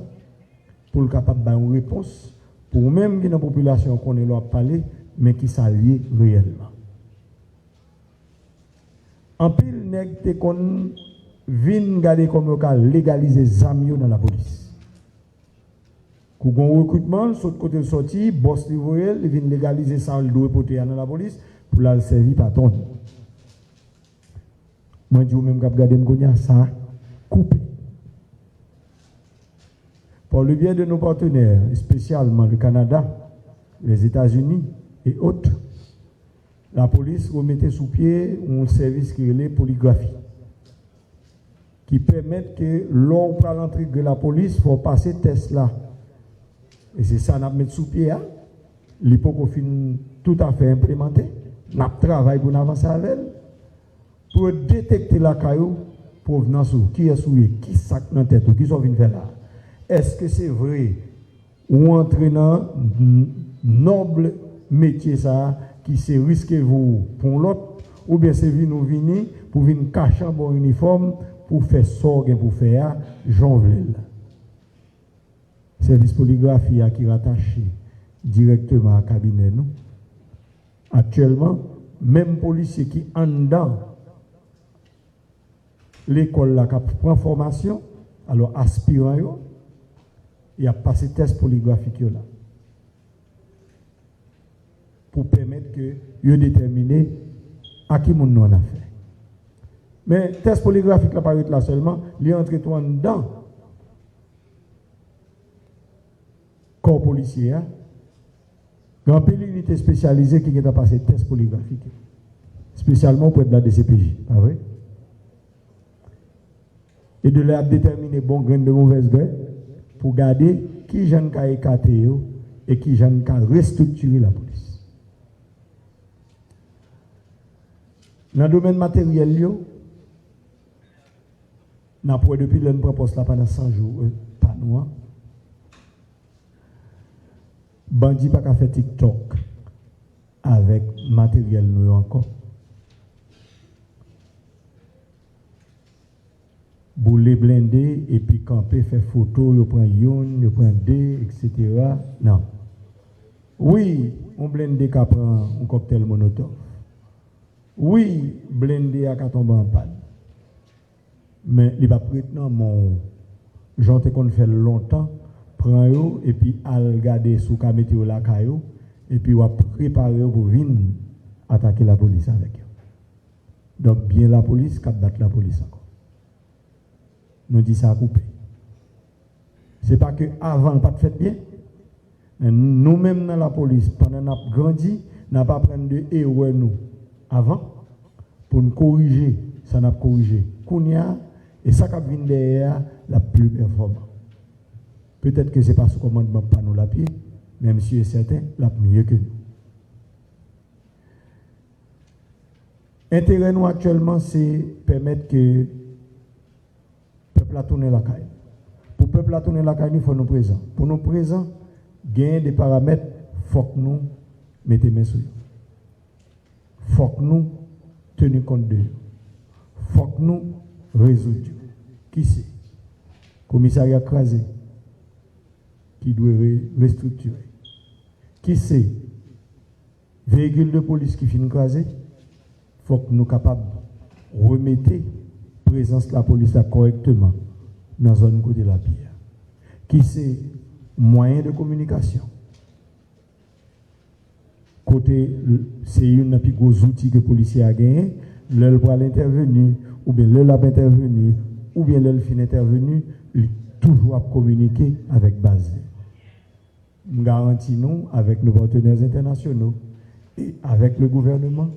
pour le capable d'avoir une réponse pour même que la population connaît leur parler, mais qui s'allie réellement. En pile, nèg te kon vin garder comme on légaliser zamio dans la police. Kou gon recrutement, sur côté sorti, boss livoyel, il vient légaliser ça, il doit porter dans la police pour la servir patron. Moi, je dis même que regarder m'gonia ça coupé. Par le biais de nos partenaires, spécialement le Canada, les États-Unis et autres, la police remettait sous pied un service qui est la polygraphie, qui permet que l'on prend l'entrée de la police, il faut passer test là. Et c'est ça qu'on met sous pied. L'hypocofine tout à fait implémenté. On travaille pour avancer avec elle, pour détecter la caillou, provenance qui est souillé, qui sac dans la tête, qui sont venus faire là. Est-ce que c'est vrai ou entraînant noble métier ça qui c'est risqué vous pour l'autre ou bien c'est venir pour venir cacher un bon uniforme pour faire sorgue pour faire jonvler. Service polygraphie qui est rattaché directement à cabinet nous. Actuellement, même policier qui en dedans l'école là qui prend formation, alors aspirant il a passé test polygraphique là pour permettre que il déterminer à qui mon nom a fait. Mais test polygraphique là paraît là seulement, il entre toi dedans corps policier, grand pile unité spécialisée qui a passé test polygraphique, spécialement pour être de la DCPJ, pas vrai? Et de là déterminer bon grain de mauvaise grain pour garder qui j'en a écarté et qui j'en a restructuré la police. Dans le domaine matériel, nous avons depuis l'année propose là pendant 100 jours, pas nous. Bandi pas qu'à faire TikTok avec matériel nous encore. Bouler blindé et puis camper, faire photo, il prend yon, il prend D, etc. Non. Oui, on blindé qui prend un cocktail Molotov. Oui, blindé à tomber en panne. Mais il va prêter non mon j'en te qu'on fait longtemps. Prend yo et puis al garder sous ka mettre la caillou et puis va préparer pour venir attaquer la police avec eux. Donc bien la police qui battre la police encore. Nous dit ça à couper. C'est pas que avant pas de fait bien. Mais nous-mêmes dans la police pendant nous grandi, n'a pas prendre de héros nous avant pour nous corriger, ça n'a pas corrigé. Kounia et ça qui vient derrière la plus performante. Peut-être que ce n'est pas sous commandement pas nous la pied, même si c'est certain, la mieux que nous. L'intérêt nous actuellement, c'est permettre que le peuple a tourné la caille. Pour le peuple a tourné la caille, il faut nous présents. Pour nous présents, gagner des paramètres, il faut que nous mettions main sur eux. Il faut que nous tenions compte d'eux. Il faut que nous résoudre. Qui c'est? Commissariat crasé. Qui doit restructurer. Qui c'est? Véhicule de police qui finit crasé. Il faut que nous soyons capables de remettre la présence de la police là correctement dans la zone côté de la pierre. Qui c'est? Moyen de communication. Côté, c'est une des plus gros outils que les policiers ont gagné. L'œil pour l'intervenir, ou bien l'œil a intervenu, ou bien l'œil fin intervenu, il toujours à communiquer avec base. Nous garantissons avec nos partenaires internationaux et avec le gouvernement,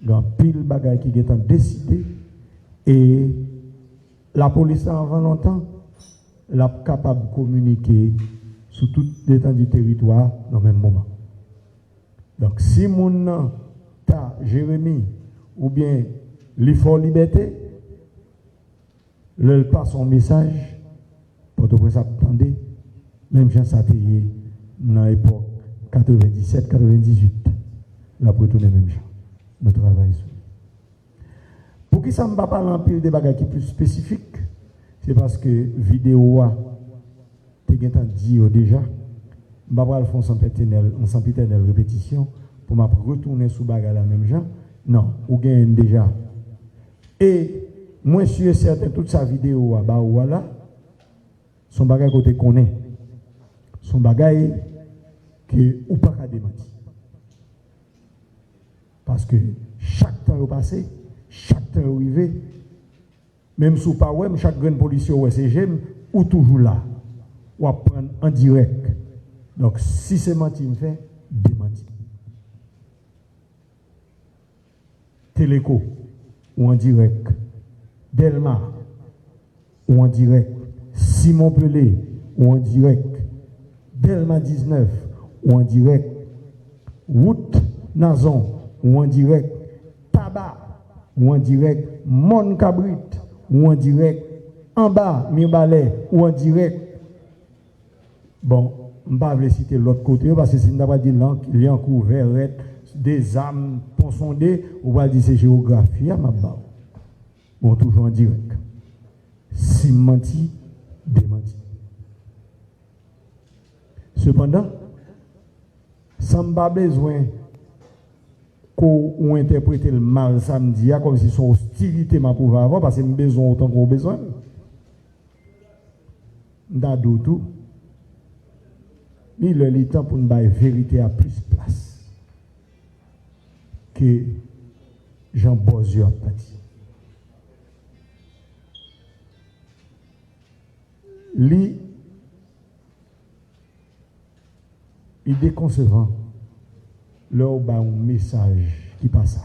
il y a pile de bagages qui sont décidés et la police avant longtemps, la capable de communiquer sur toute l'étendue du territoire dans le même moment. Donc, si mon ta Jérémie ou bien l'effort liberté, le passe son message, pour te attendez, même gens ça dans l'époque 97-98, la pour retourner même gens. Nous travaillons. Pour qui ça ne va pas parler en pile des bagages qui plus spécifiques, c'est parce que vidéo a dit déjà, je ne vais pas faire sans péternelle répétition pour me retourner sous bagage la même gens. Non, ou gagne déjà. Et moi je suis certain toute sa vidéo à voilà, son bagage côté connaît. Son bagage que ou pas qu'à démentir. Parce que chaque temps au passé, chaque temps arrivé, même sous pas ouais, chaque grand policier ou SGM ou toujours là, ou à prendre en direct. Donc si c'est menti me fait, démenti. Téléco ou en direct, Delma ou en direct, Simon Pelé ou en direct, Delma 19 ou en direct, Route Nazon ou en direct, Tabac ou en direct, Mon Cabrit ou en direct, en bas, Mirbalet ou en direct. Bon, je ne vais pas citer l'autre côté parce que si je ne vais pas dire qu'il y a un couvert, des âmes ponsondées, on va dire c'est géographie à ma barre. Bon, toujours en direct. Si menti, démenti. Cependant, ça n'a pas besoin qu'on interprète le mal samedi comme si son hostilité m'a pouvoir avoir parce que j'ai besoin autant qu'on a besoin. Dans d'autres, il y a le temps pour nous donner la vérité à plus de place que Jean Bozio a dit. Il est déconcevant leur bas un message qui passe.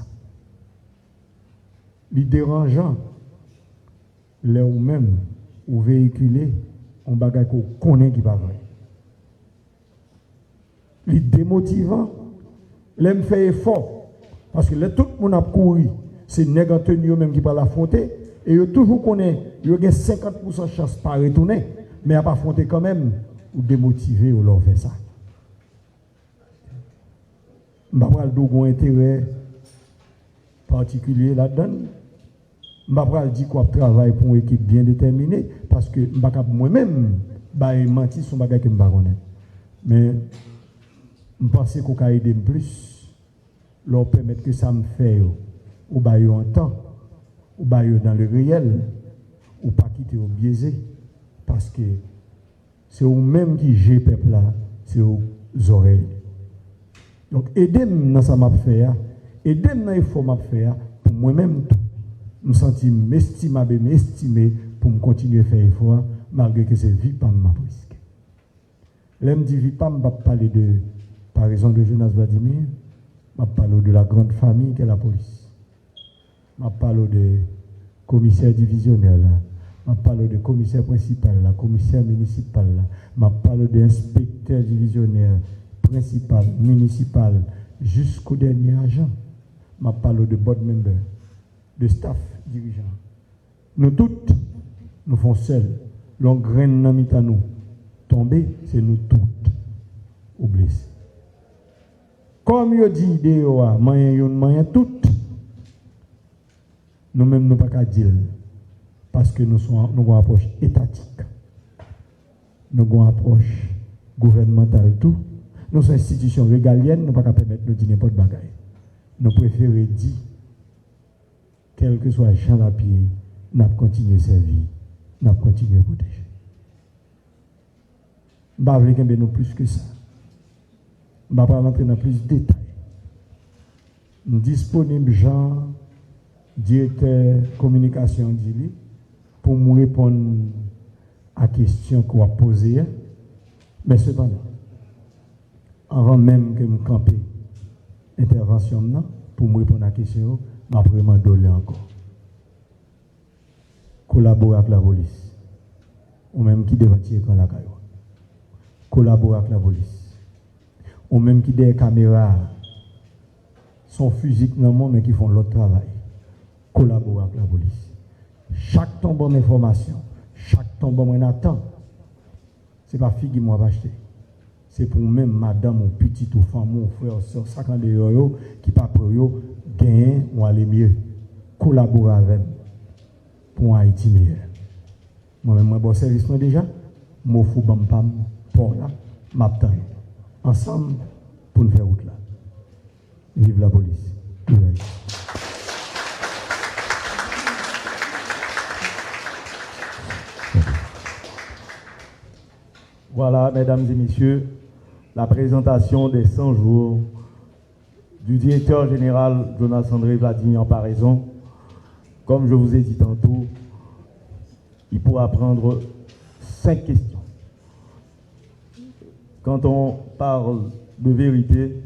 Il est dérangeant leur même ou véhiculer un bagage qu'on connaît qui n'est pas vrai. Il est démotivant, l'aime fait effort. Parce que tout le monde a couru, c'est les nègres tenus même qui parlent affronter, et ils toujours connaissent, ils ont 50% de chance de pas retourner, mais à pas affronter quand même, ou démotiver ou leur faire ça. Je ne vais pas avoir intérêt particulier là-dedans. Je ne vais pas dire qu'on travaille pour une équipe bien déterminée, parce que je ne vais pas moi-même mentir sur les choses que je ne sais pas. Mais je pense qu'on peut aider plus. Leur permettre que ça me fait ou bailler en temps ou bailler dans le réel ou pas quitter au biaisé parce que c'est eux-mêmes qui gèrent le peuple là, c'est aux oreilles. Donc aidez-moi dans ça m'a fait, aidez-moi dans l'effort m'a fait pour moi-même me sentir m'estimable, m'estimer pour me continuer à faire effort malgré que c'est vie pas m'a risque. Là me dit vie pas m'a parler de par raison de Jonas Vladimir. Je parle de la grande famille qu'est la police. Je parle de commissaire divisionnaire. Je parle de commissaire principal, la commissaire municipal. Je parle d'inspecteur divisionnaire, principal, municipal, jusqu'au dernier agent. Je parle de board member, de staff dirigeant. Nous toutes, nous faisons seuls. L'engraine dans nous. Tomber, c'est nous toutes. Ou blessés. Comme je dis, moyen tout, nous-mêmes nous ne pouvons pas dire. Parce que nous avons une approche étatique. Nous avons une approche gouvernementale tout. Nous sommes institutions régaliennes, nous ne pouvons pas permettre de dire n'importe quoi. Nous préférons dire, quel que soit Jean Lapier, nous continuons à servir, nous continuons à protéger. Nous ne voulons pas plus que ça. Je ne vais pas rentrer dans plus de détails. Nous disponibles, Jean, directeur communication d'Ili, pour me répondre à la question qu'on a posée. Mais cependant, avant même que je campe l'intervention, pour me répondre à la question, je vais vraiment donner encore. Collaborer avec la police. ou même qui devant tirer quand la caillou. Collaborer avec la police. Ou même qui des caméras sont physiques normalement mais qui font l'autre travail. Collaborer avec la police. Chaque temps bonne information, chaque temps bon attend. C'est pas fille qui m'a acheté. C'est pour même madame, mon petit ou femme, mon frère, soeur, 50 euros qui pas pour eux gagner ou aller mieux. Collaborer avec pour Haïti meilleur. Moi-même, moi, bon service déjà. Moi, fou bam pam, pour là, m'attend. Ensemble, pour nous faire route là. Vive la police. Vive Haïti. Voilà, mesdames et messieurs, la présentation des 100 jours du directeur général Jonas André Vladimir Paraison. Comme je vous ai dit tantôt, il pourra prendre 5 questions. Quand on parle de vérité,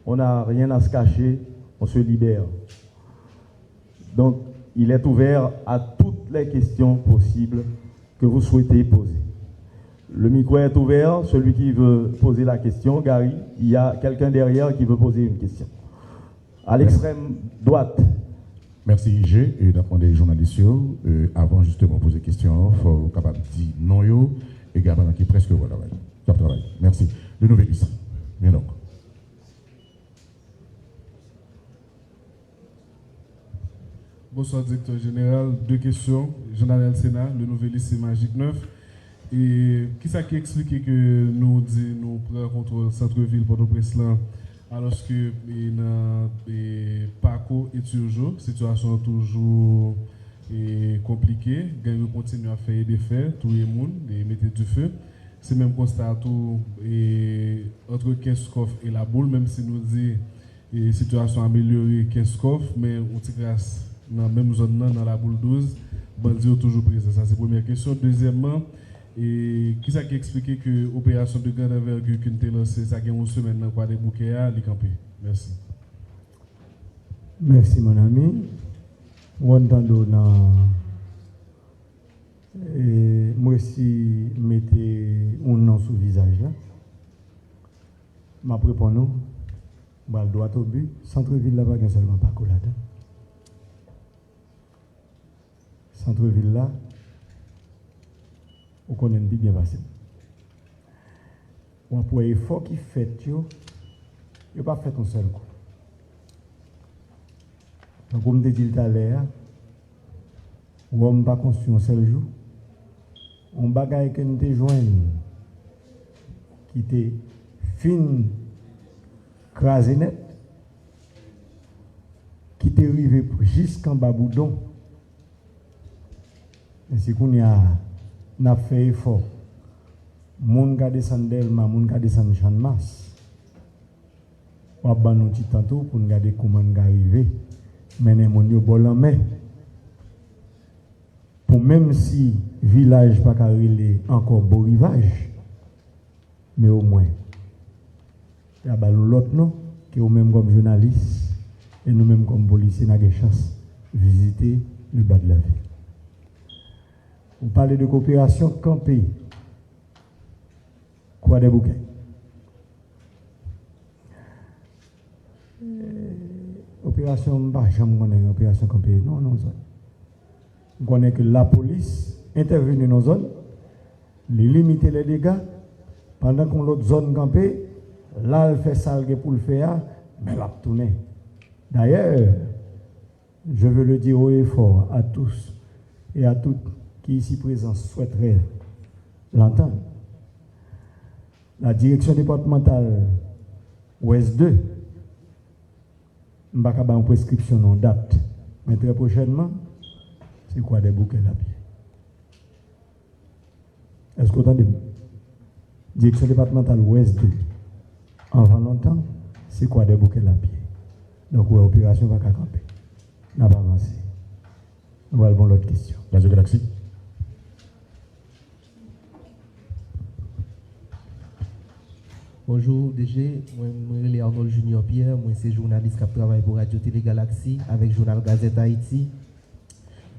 on n'a rien à se cacher, on se libère. Donc, il est ouvert à toutes les questions possibles que vous souhaitez poser. Le micro est ouvert, celui qui veut poser la question, Gary, il y a quelqu'un derrière qui veut poser une question. À l'extrême droite. Merci IG, et d'apprendre les journalistes, avant justement de poser question, il faut capable de dire non yo, et garder qui presque voilà, travail. Merci. Le nouvel ici. Bien donc. Bonsoir, directeur général. 2 questions. Journal Sénat, le nouvel lycée Magique 9. Et qui ça qui explique que nous prenons contre centre-ville Port-au-Prince alors que dans Paco et toujours, situation toujours compliquée, gang continue à faire des faits, tout le monde, et mettre du feu. C'est même constat tout entre Kinskov et la boule, même si nous dit situation améliorée Kinskov, mais on tire grâce dans la même zone dans la boule 12, bandits toujours présents. Ça c'est la première question. Deuxièmement, et qui ça qui explique que l'opération de grande envergure qui a été lancée, ça a une semaine dans quoi des bouquets à l'Icampé. Merci. Merci mon ami. Moi aussi mettez un nom sous le visage là. Ma pour nous, le droit au but, centre-ville là pas seulement pas collade. Centre-ville là, on connaît bien passé. On pour effort qui fait, il n'y a pas fait un seul coup. Donc, comme je disais tout à l'heure, on n'a pas construit un seul jour. On bagaille que nous te joignent, qui était fin, crasé net, qui était arrivé jusqu'en Baboudon. Et c'est qu'on a fait effort. Moun ka descend d'Elma, moun ka descend Chanmas. On va nous petit tantôt pour nous garder comment nous arriver. Mais mon yo bol en main. Pour même si village pas carrelé encore beau rivage, mais au moins il y a l'autre non que nous même comme journaliste et nous même comme policiers n'a chance visiter le bas de la ville. Vous parlez de coopération campée. Quoi des bouquets? Opération, jamais connais opération campée. Non, non, ça. On connaît que la police intervenue dans nos zones, les limiter les dégâts, pendant qu'on l'autre zone campée, là, elle fait ça pour le faire, mais elle a tourné. D'ailleurs, je veux le dire haut et fort à tous et à toutes qui ici présents souhaiteraient l'entendre. La direction départementale Ouest 2, je ne vais pas une prescription en date, mais très prochainement, c'est quoi des bouquets à pied? Est-ce que vous entendez? Direction départementale Ouest 2, avant longtemps, c'est quoi des bouquets à pied? Donc, l'opération va camper. On n'a pas avancé. Nous allons l'autre question. Radio Galaxy. Bonjour DG, moi je suis Arnold Junior Pierre, moi c'est journaliste qui travaille pour Radio Télé Galaxy avec Journal Gazette Haïti.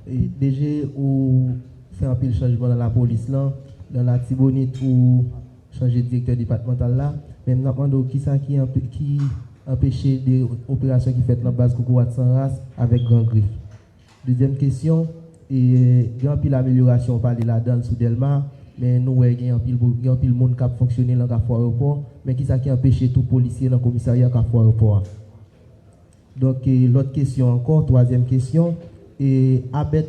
Et DG, ou fait un peu de changement dans la police là, dans la Tibonite ou changer de directeur départemental là, même nous demandons qui empêcher des opérations qui fait dans la base Koukouat sans race avec grand griffe. Deuxième question, et il y a un peu l'amélioration, on parle là-dedans sous Delma, mais nous il y a un peu le monde qui a fonctionné dans le aéroport, mais qui empêche tout policier dans le commissariat qui a aéroport. Donc l'autre question encore, troisième question, et après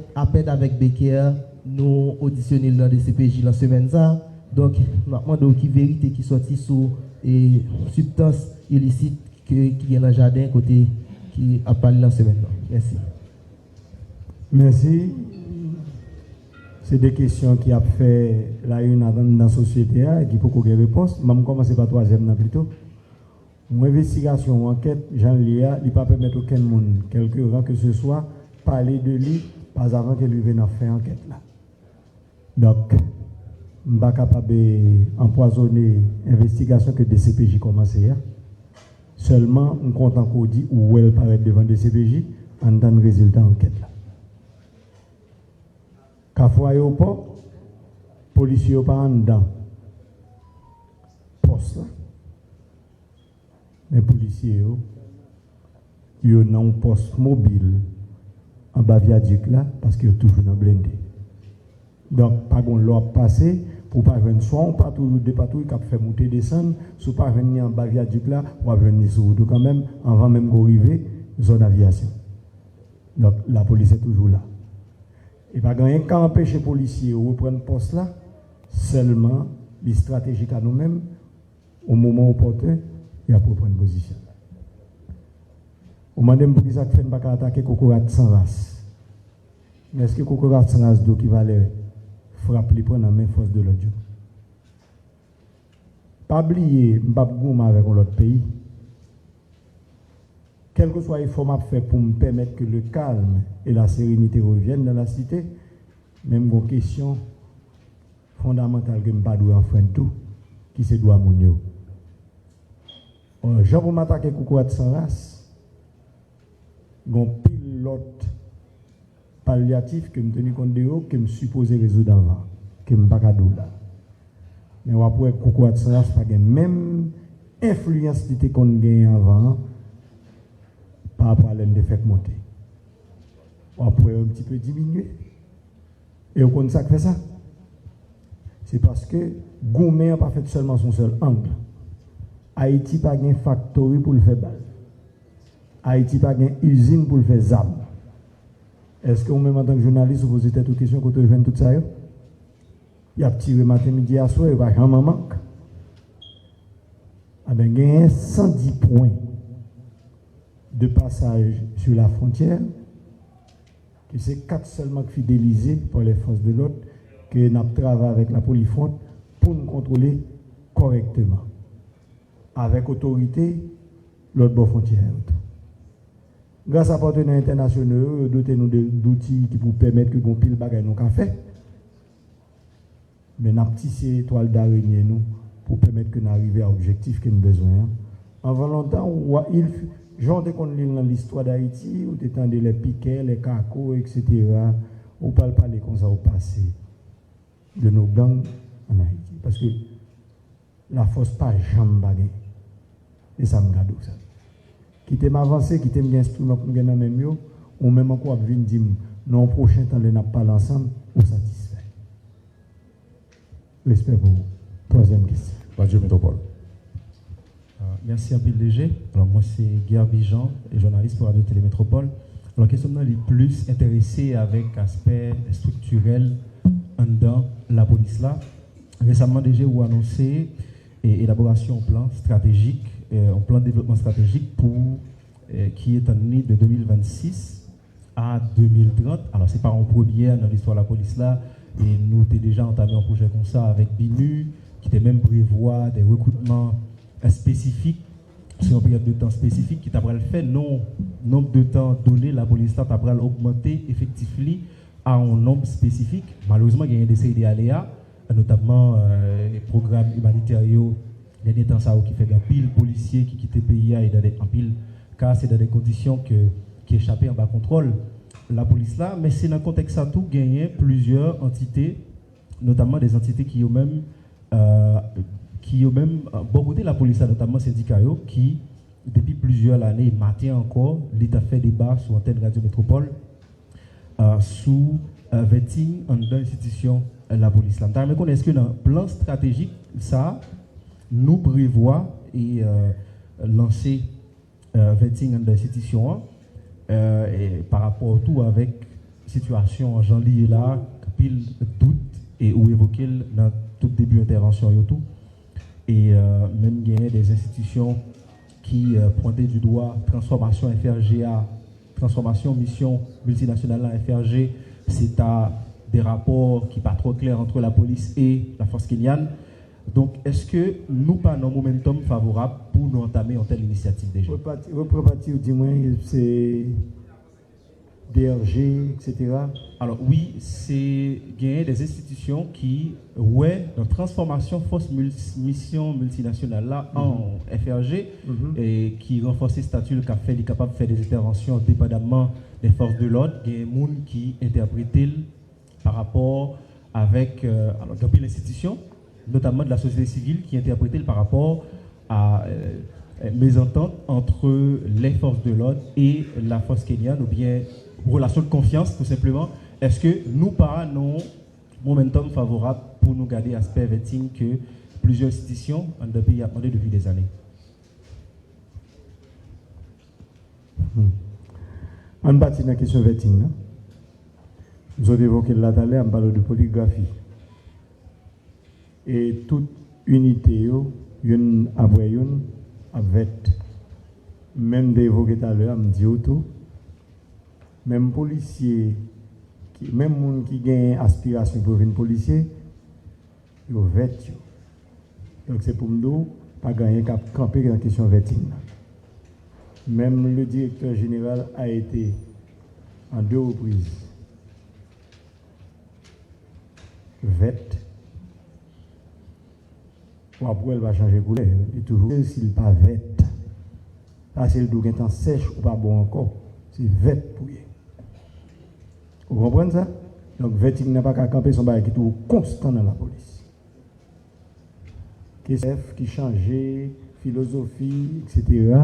avec Becker, nous auditionnons dans des CPJ la semaine ça. Donc, nous demandons qui vérité qui sortit sous substance illicite qui est dans le jardin côté qui a parlé la semaine. Merci. Merci. C'est des questions qui a fait la une dans la société et qui peut avoir réponse. Je vais commencer par troisième plutôt. Une investigation ou enquête, Jean-Léa, il ne peut pas permettre aucun monde, quelque rang que ce soit, parler de lui pas avant que lui vienne faire enquête là. Donc, je ne suis pas capable d'empoisonner l'investigation que des CPJ commencé. Seulement, on compte encore dit où elle paraît devant des CPJ en tant que résultat d'enquête là. Quand aéroport, les policiers ne sont pas en dedans. Poste là. Les policiers, ils ont un poste mobile en bas viaduc là parce qu'ils sont toujours dans blindé. Donc, pas de l'ordre passé pour pas venir soit on patrouille des patrouilles qui fait monter descendre, soit pas venir en bas viaduc là, ou venir sur route quand même avant même d'arriver zone aviation. Donc, la police est toujours là. Et pas rien qu'à empêcher les policiers de reprendre poste là, seulement les stratégiques à nous-mêmes au moment opportun et à prendre position. On m'a demandé pour qui ça fait pas attaquer Koukouat sans race. Mais est-ce que Koukouat sans race d'eau qui va les frappe les prendre en main force de l'autre jour? Pas oublier, je ne avec l'autre pays. Quel que soit l'effort que je fais pour me permettre que le calme et la sérénité reviennent dans la cité, même une question fondamentale que je ne peux pas enfreindre tout, qui c'est droit mon. Je vais m'attaquer Koukouat sans race. Un pilote palliatif que je tenu compte de eux, que je supposé résoudre avant, que je ne pas cadeau là. Mais après, Koukouat sans race, pas la même influence qu'on a gagné avant par rapport à l'effet monter. Après, un petit peu diminuer. Et vous connaissez ça qui fait ça? C'est parce que Goumé n'a pas fait seulement son seul angle. Haïti n'a pas de factory pour le faire balle. Haïti n'a pas de usine pour le faire ZAM. Est-ce que vous-même en tant que journaliste, vous posez toute question quand vous revenez tout ça? Il y a tiré matin, midi, à soir, il va jamais manquer. Il y a 110 points de passage sur la frontière, que c'est 4 seulement fidélisés par les forces de l'ordre, que nous travaillons avec la police pour nous contrôler correctement. Avec autorité, l'autre bord frontière. Grâce à partenaires internationaux, dotez-nous d'outils qui vous permettent que nous pile bagaille nous fait. Mais nous avons tissé étoile d'araignée nous pour permettre que nous arrivions à l'objectif que nous avons besoin. Avant longtemps, genre de qu'on lit dans l'histoire d'Haïti, où tu entendais les piquets, les cacos, etc. On ne parle pas comme ça au passé de nos gangs en Haïti. Parce que la force pas jamais baguette. Et ça me garde ça. Qui t'aime avancer, qui t'aime bien instrument pour gagner même mieux, ou même encore venir dire non prochain temps les n'a pas ensemble, ou satisfait. Respect pour vous. Troisième question. Radio Métropole. Merci un peu léger. Alors moi c'est Guy Jean, journaliste pour Radio Télémétropole. Alors la question est plus intéressée avec aspect structurel dans la police là. Récemment déjà vous annoncé élaboration plan stratégique, un plan de développement stratégique pour qui est en année de 2026 à 2030. Alors c'est pas en première dans l'histoire de la police là, et nous avons déjà entamé un projet comme ça avec BINU, qui était même prévoit des recrutements spécifiques sur une période de temps spécifique qui t'a le fait non nombre de temps donné la police là t'a augmenter effectivement à un nombre spécifique. Malheureusement il y a des séries d'aléas, notamment les programmes humanitaires les détentions qui fait un pile policiers qui quittent le pays et dans des en pile cas c'est dans des conditions qui échappaient en bas contrôle. la police là, mais c'est dans le contexte à tout gagner plusieurs entités, notamment des entités qui ont même beaucoup de la police, notamment syndicats, qui depuis plusieurs années, matin encore, l'État fait débat sur antenne Radio Métropole sous vetting dans l'institution la police. Mais est-ce que dans le plan stratégique, ça nous prévoit et lancer vetting dans l'institution et par rapport au tout avec situation Jean-Lie là, pile doute et ou évoqué dans tout début d'intervention et tout. Et même gagner des institutions qui pointaient du doigt transformation FRGA, transformation mission multinationale à FRG, c'est à des rapports qui ne sont pas trop clairs entre la police et la force kenyane. Donc, est-ce que nous pas un momentum favorable pour nous entamer une telle initiative déjà? Vous pouvez partir, dis-moi, c'est DRG, etc. Alors oui, c'est gagner des institutions qui, ouais, dans transformation force mission multinationale là en FRG et qui renforce le statut, le fait est capable de faire des interventions dépendamment des forces de l'ordre. Il y a des gens qui interprètent par rapport avec l'institution, notamment de la société civile, qui interprètent par rapport à mésentente entre les forces de l'ordre et la force kenyane, ou bien relation de confiance tout simplement. Est-ce que nous pas non momentum favorable pour nous garder aspect vetting que plusieurs institutions en deux pays ont demandé depuis des années? On bâtit dans la question vetting. Nous avons évoqué là tout à l'heure, on parle de polygraphie. Et toute unité, une après une, avec même d'évoquer tout à l'heure, on dit tout. Même policier, même gens qui gagnent aspiration pour devenir policier, ils ont vêtu. Donc c'est pour nous, pas gagner qu'à camper dans la question vetting. Même le directeur général a été en 2 reprises vête. Ou après elle va changer couleur. Et toujours, s'il pas vête, là c'est le doux qui est sèche ou pas bon encore, c'est vête pour lui. Vous comprenez ça? Donc, vetting n'a pas qu'à camper son bagage qui est toujours constant dans la police. KSF qui changeait, philosophie, etc.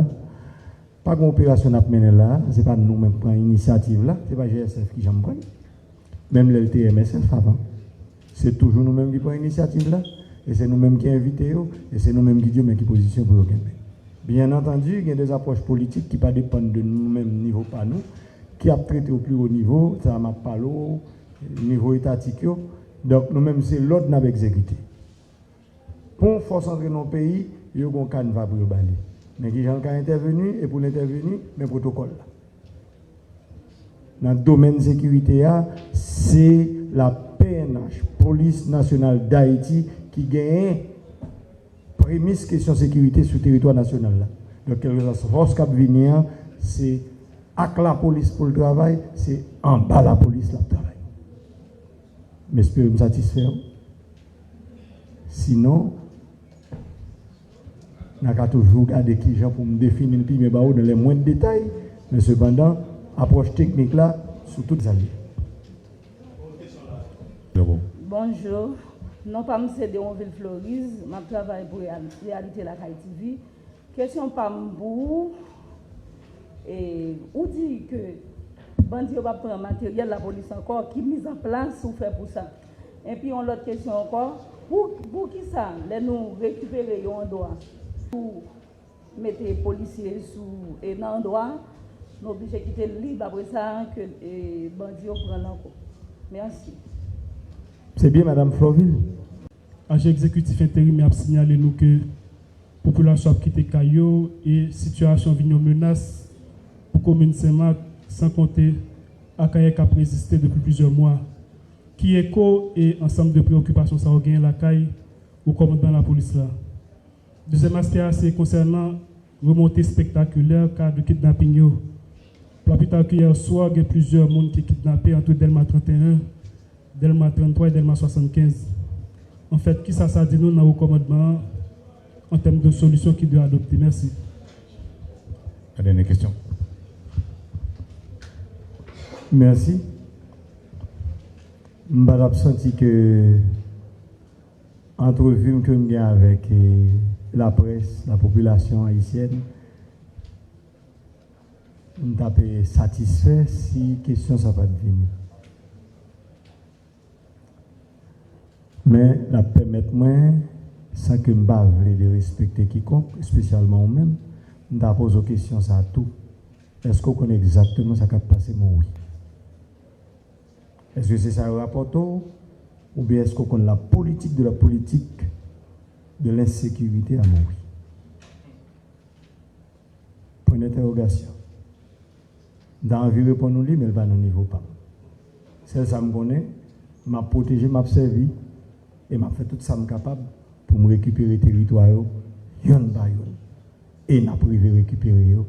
Pas d'opération à mener là, ce n'est pas nous-mêmes qui prenons l'initiative là, ce n'est pas GSF qui j'en prend. Même le TMSF avant. C'est toujours nous-mêmes qui prenons l'initiative là, et c'est nous-mêmes qui invitons, et c'est nous-mêmes qui disons mais qui position pour le gagner. Bien entendu, il y a des approches politiques qui ne dépendent pas de nous-mêmes, niveau pas nous, qui a traité au plus haut niveau, ça m'a parlé au niveau étatique. Donc nous-mêmes, c'est l'ordre n'a pas exécuté. Pour force entrer dans le pays, il y a un canevas pour le balayer. Mais qui ont intervenu, et pour l'intervenir, mais protocole là. Dans le domaine de sécurité, c'est la PNH, Police nationale d'Haïti, qui gagne prémisse question sécurité sur le territoire national. Là. Donc, quelque chose force cap venir, c'est avec la police pour le travail, c'est en bas la police le travail. Mais je peux me satisfaire. Sinon, on a toujours gardé qui gens pour me définir le premier dans les moindres détails, mais cependant, approche technique là, sur toutes les alliés. Bonjour, non pas M. Deonville Floris, je travaille pour Réalité la Caille TV. Question pas pour et où dit que bandit va prendre matériel la police encore qui mise en place ou fait pour ça. Et puis on l'autre question encore pour qui ça les nous récupérer en droit pour mettre les policiers sous et dans droit nous obligés de quitter libre après ça que bandit prend encore. Merci. C'est bien Madame Floville. Agent exécutif intérim a signalé nous que la population a quitté Caillou et situation vient menace pour la commune Saint-Marc, sans compter à Caille qui a résisté depuis plusieurs mois. Qui écho et ensemble de préoccupations ça a gagné la Caille au commandant de la police là. Deuxième aspect, c'est concernant remontée spectaculaire cas de kidnapping. Plus tard qu'hier soir, il y a plusieurs personnes qui sont kidnappées entre Delma 31, Delma 33 et Delma 75. En fait, qui ça dit nous dans le commandement en termes de solutions qu'il doit adopter? Merci. La dernière question. Merci. Je senti que entrevue que j'ai avec la presse, la population haïtienne, je suis satisfait si question ça va venir. Mais la permettre-moi, sans que je ne de respecter quiconque, spécialement moi-même, je pose aux questions à tout. Est-ce qu'on connaît exactement ce qui a passé mon oui? Est-ce que c'est ça le rapport ou bien est-ce qu'on connaît la politique de l'insécurité à mon oui? Point d'interrogation. Dans la vie, répondre nous, mais elle va dans le niveau pas. Celle ça me connaît, m'a protégé, m'a servi et m'a fait tout ça me capable pour me récupérer le territoire, yon ba yon. Et n'a privé récupérer yo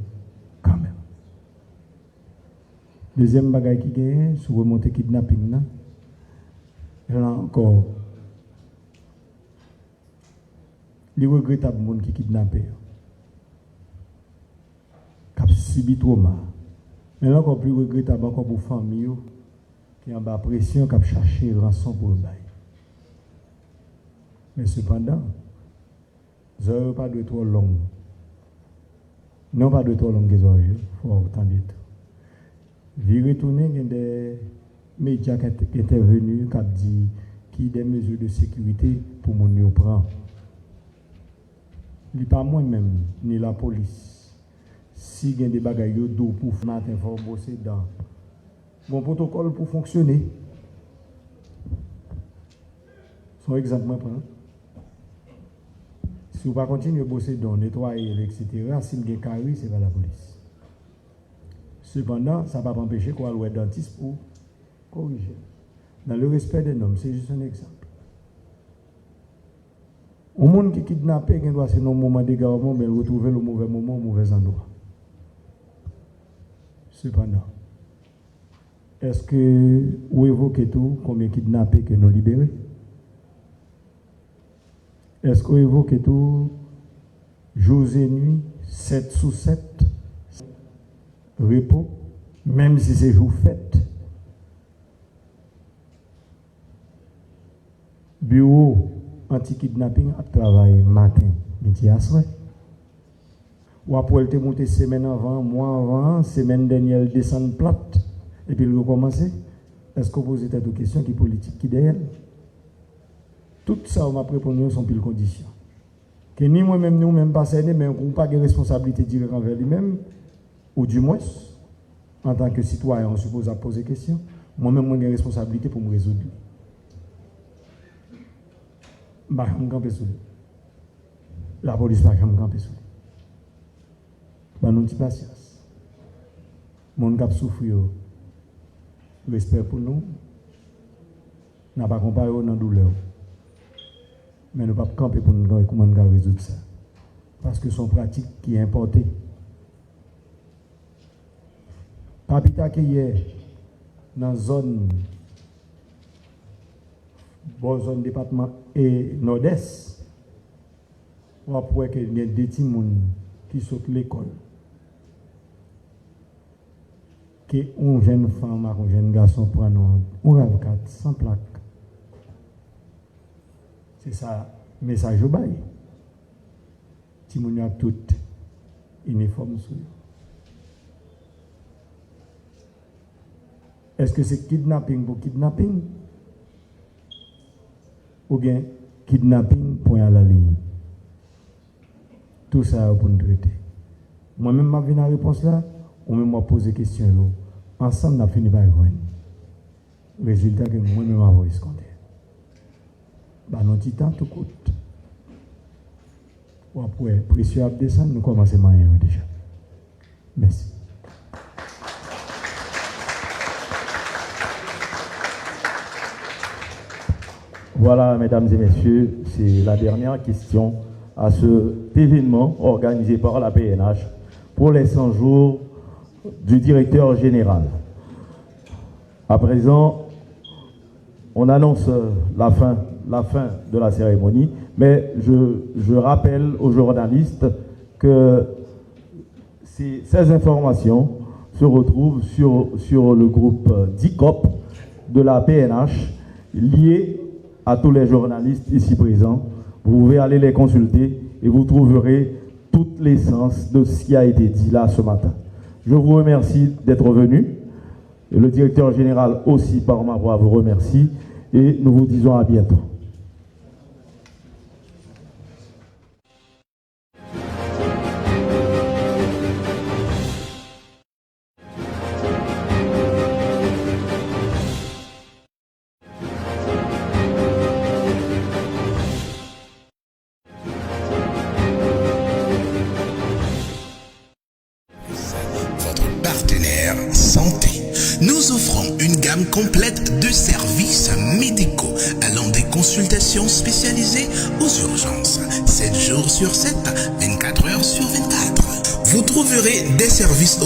quand même. Deuxième bagaille qui gagne, sur remonter kidnapping, là encore, les regrettables gens qui kidnappent, qui ont subi trauma. Mais là encore plus regrettable encore pour les familles qui ont bas pression, qui ont cherché rançon pour le bail. Mais cependant, les heures pas de trop longues. Non, pas de trop longues les heures, il faut autant de temps. Vu retourner, il y a des médias qui sont intervenus, qui ont dit qu'il y a des mesures de sécurité pour mon prendre. Ce n'est pas moi-même, ni la police. Si il y a des bagages d'eau pour matin, il faut bosser dans bon protocole pour fonctionner. Son exemple, si vous ne pas continuer à bosser dans nettoyer, etc., si vous avez un carré, ce n'est pas la police. Cependant, ça ne va pas empêcher qu'on aille au dentiste pour corriger. Dans le respect des normes, c'est juste un exemple. Au monde qui kidnappe, il doit se nommer au moment d'égarement, mais retrouver le mauvais moment au mauvais endroit. Cependant, est-ce que vous évoquez tout combien kidnappés que nous libérés? Est-ce que vous évoquez tout jours et nuits, 7 sur 7, repos, même si c'est jour fête? Bureau anti-kidnapping a travaillé matin, midi à soir. Ou après, elle te monté semaine avant, mois avant, semaine dernière, elle descend plate, et puis elle recommence. Est-ce que vous posez cette question qui est politique, qui est derrière? Tout ça, on m'a répondu, sont pile conditions. Que ni moi-même, nous même pas cédé, mais on n'a pas de responsabilité directe envers lui-même, ou du moins, en tant que citoyen, on suppose à poser des questions. Moi-même, j'ai une responsabilité pour me résoudre. Bah, je me campe sur lui. La police va me camper sur lui. Bah, nous avons patience. Mon cap souffre, respect pour nous. N'a pas comparé dans la douleur. Mais nous ne pouvons pas camper pour nous voir comment nous résoudre ça. Parce que son pratique qui est importée. Capita qui est dans la zone département et nord-est, on va pouvoir qu'il y ait des petits gens qui sortent de l'école. Que une jeune femme, un jeune garçon prend un RAV4 sans plaque. C'est ça, message au bail. Si on a tout uniforme sur. Est-ce que c'est kidnapping pour kidnapping? Ou bien kidnapping point à la ligne? Tout ça pour nous traiter. Moi-même, je viens à la réponse là, ou même je pose des questions. Ensemble, on a fini par répondre. Résultat que moi-même, je vais escompter. Bah, non, titan, tout coûte. Ou après, précieux à descendre, nous commençons à manger déjà. Merci. Voilà, mesdames et messieurs, c'est la dernière question à cet événement organisé par la PNH pour les 100 jours du directeur général. À présent, on annonce la fin de la cérémonie, mais je rappelle aux journalistes que ces informations se retrouvent sur le groupe DICOP de la PNH, lié à tous les journalistes ici présents. Vous pouvez aller les consulter et vous trouverez toute l'essence de ce qui a été dit là ce matin. Je vous remercie d'être venu. Et le directeur général aussi, par ma voix, vous remercie. Et nous vous disons à bientôt. Partenaire santé. Nous offrons une gamme complète de services médicaux allant des consultations spécialisées aux urgences. 7 jours sur 7, 24 heures sur 24. Vous trouverez des services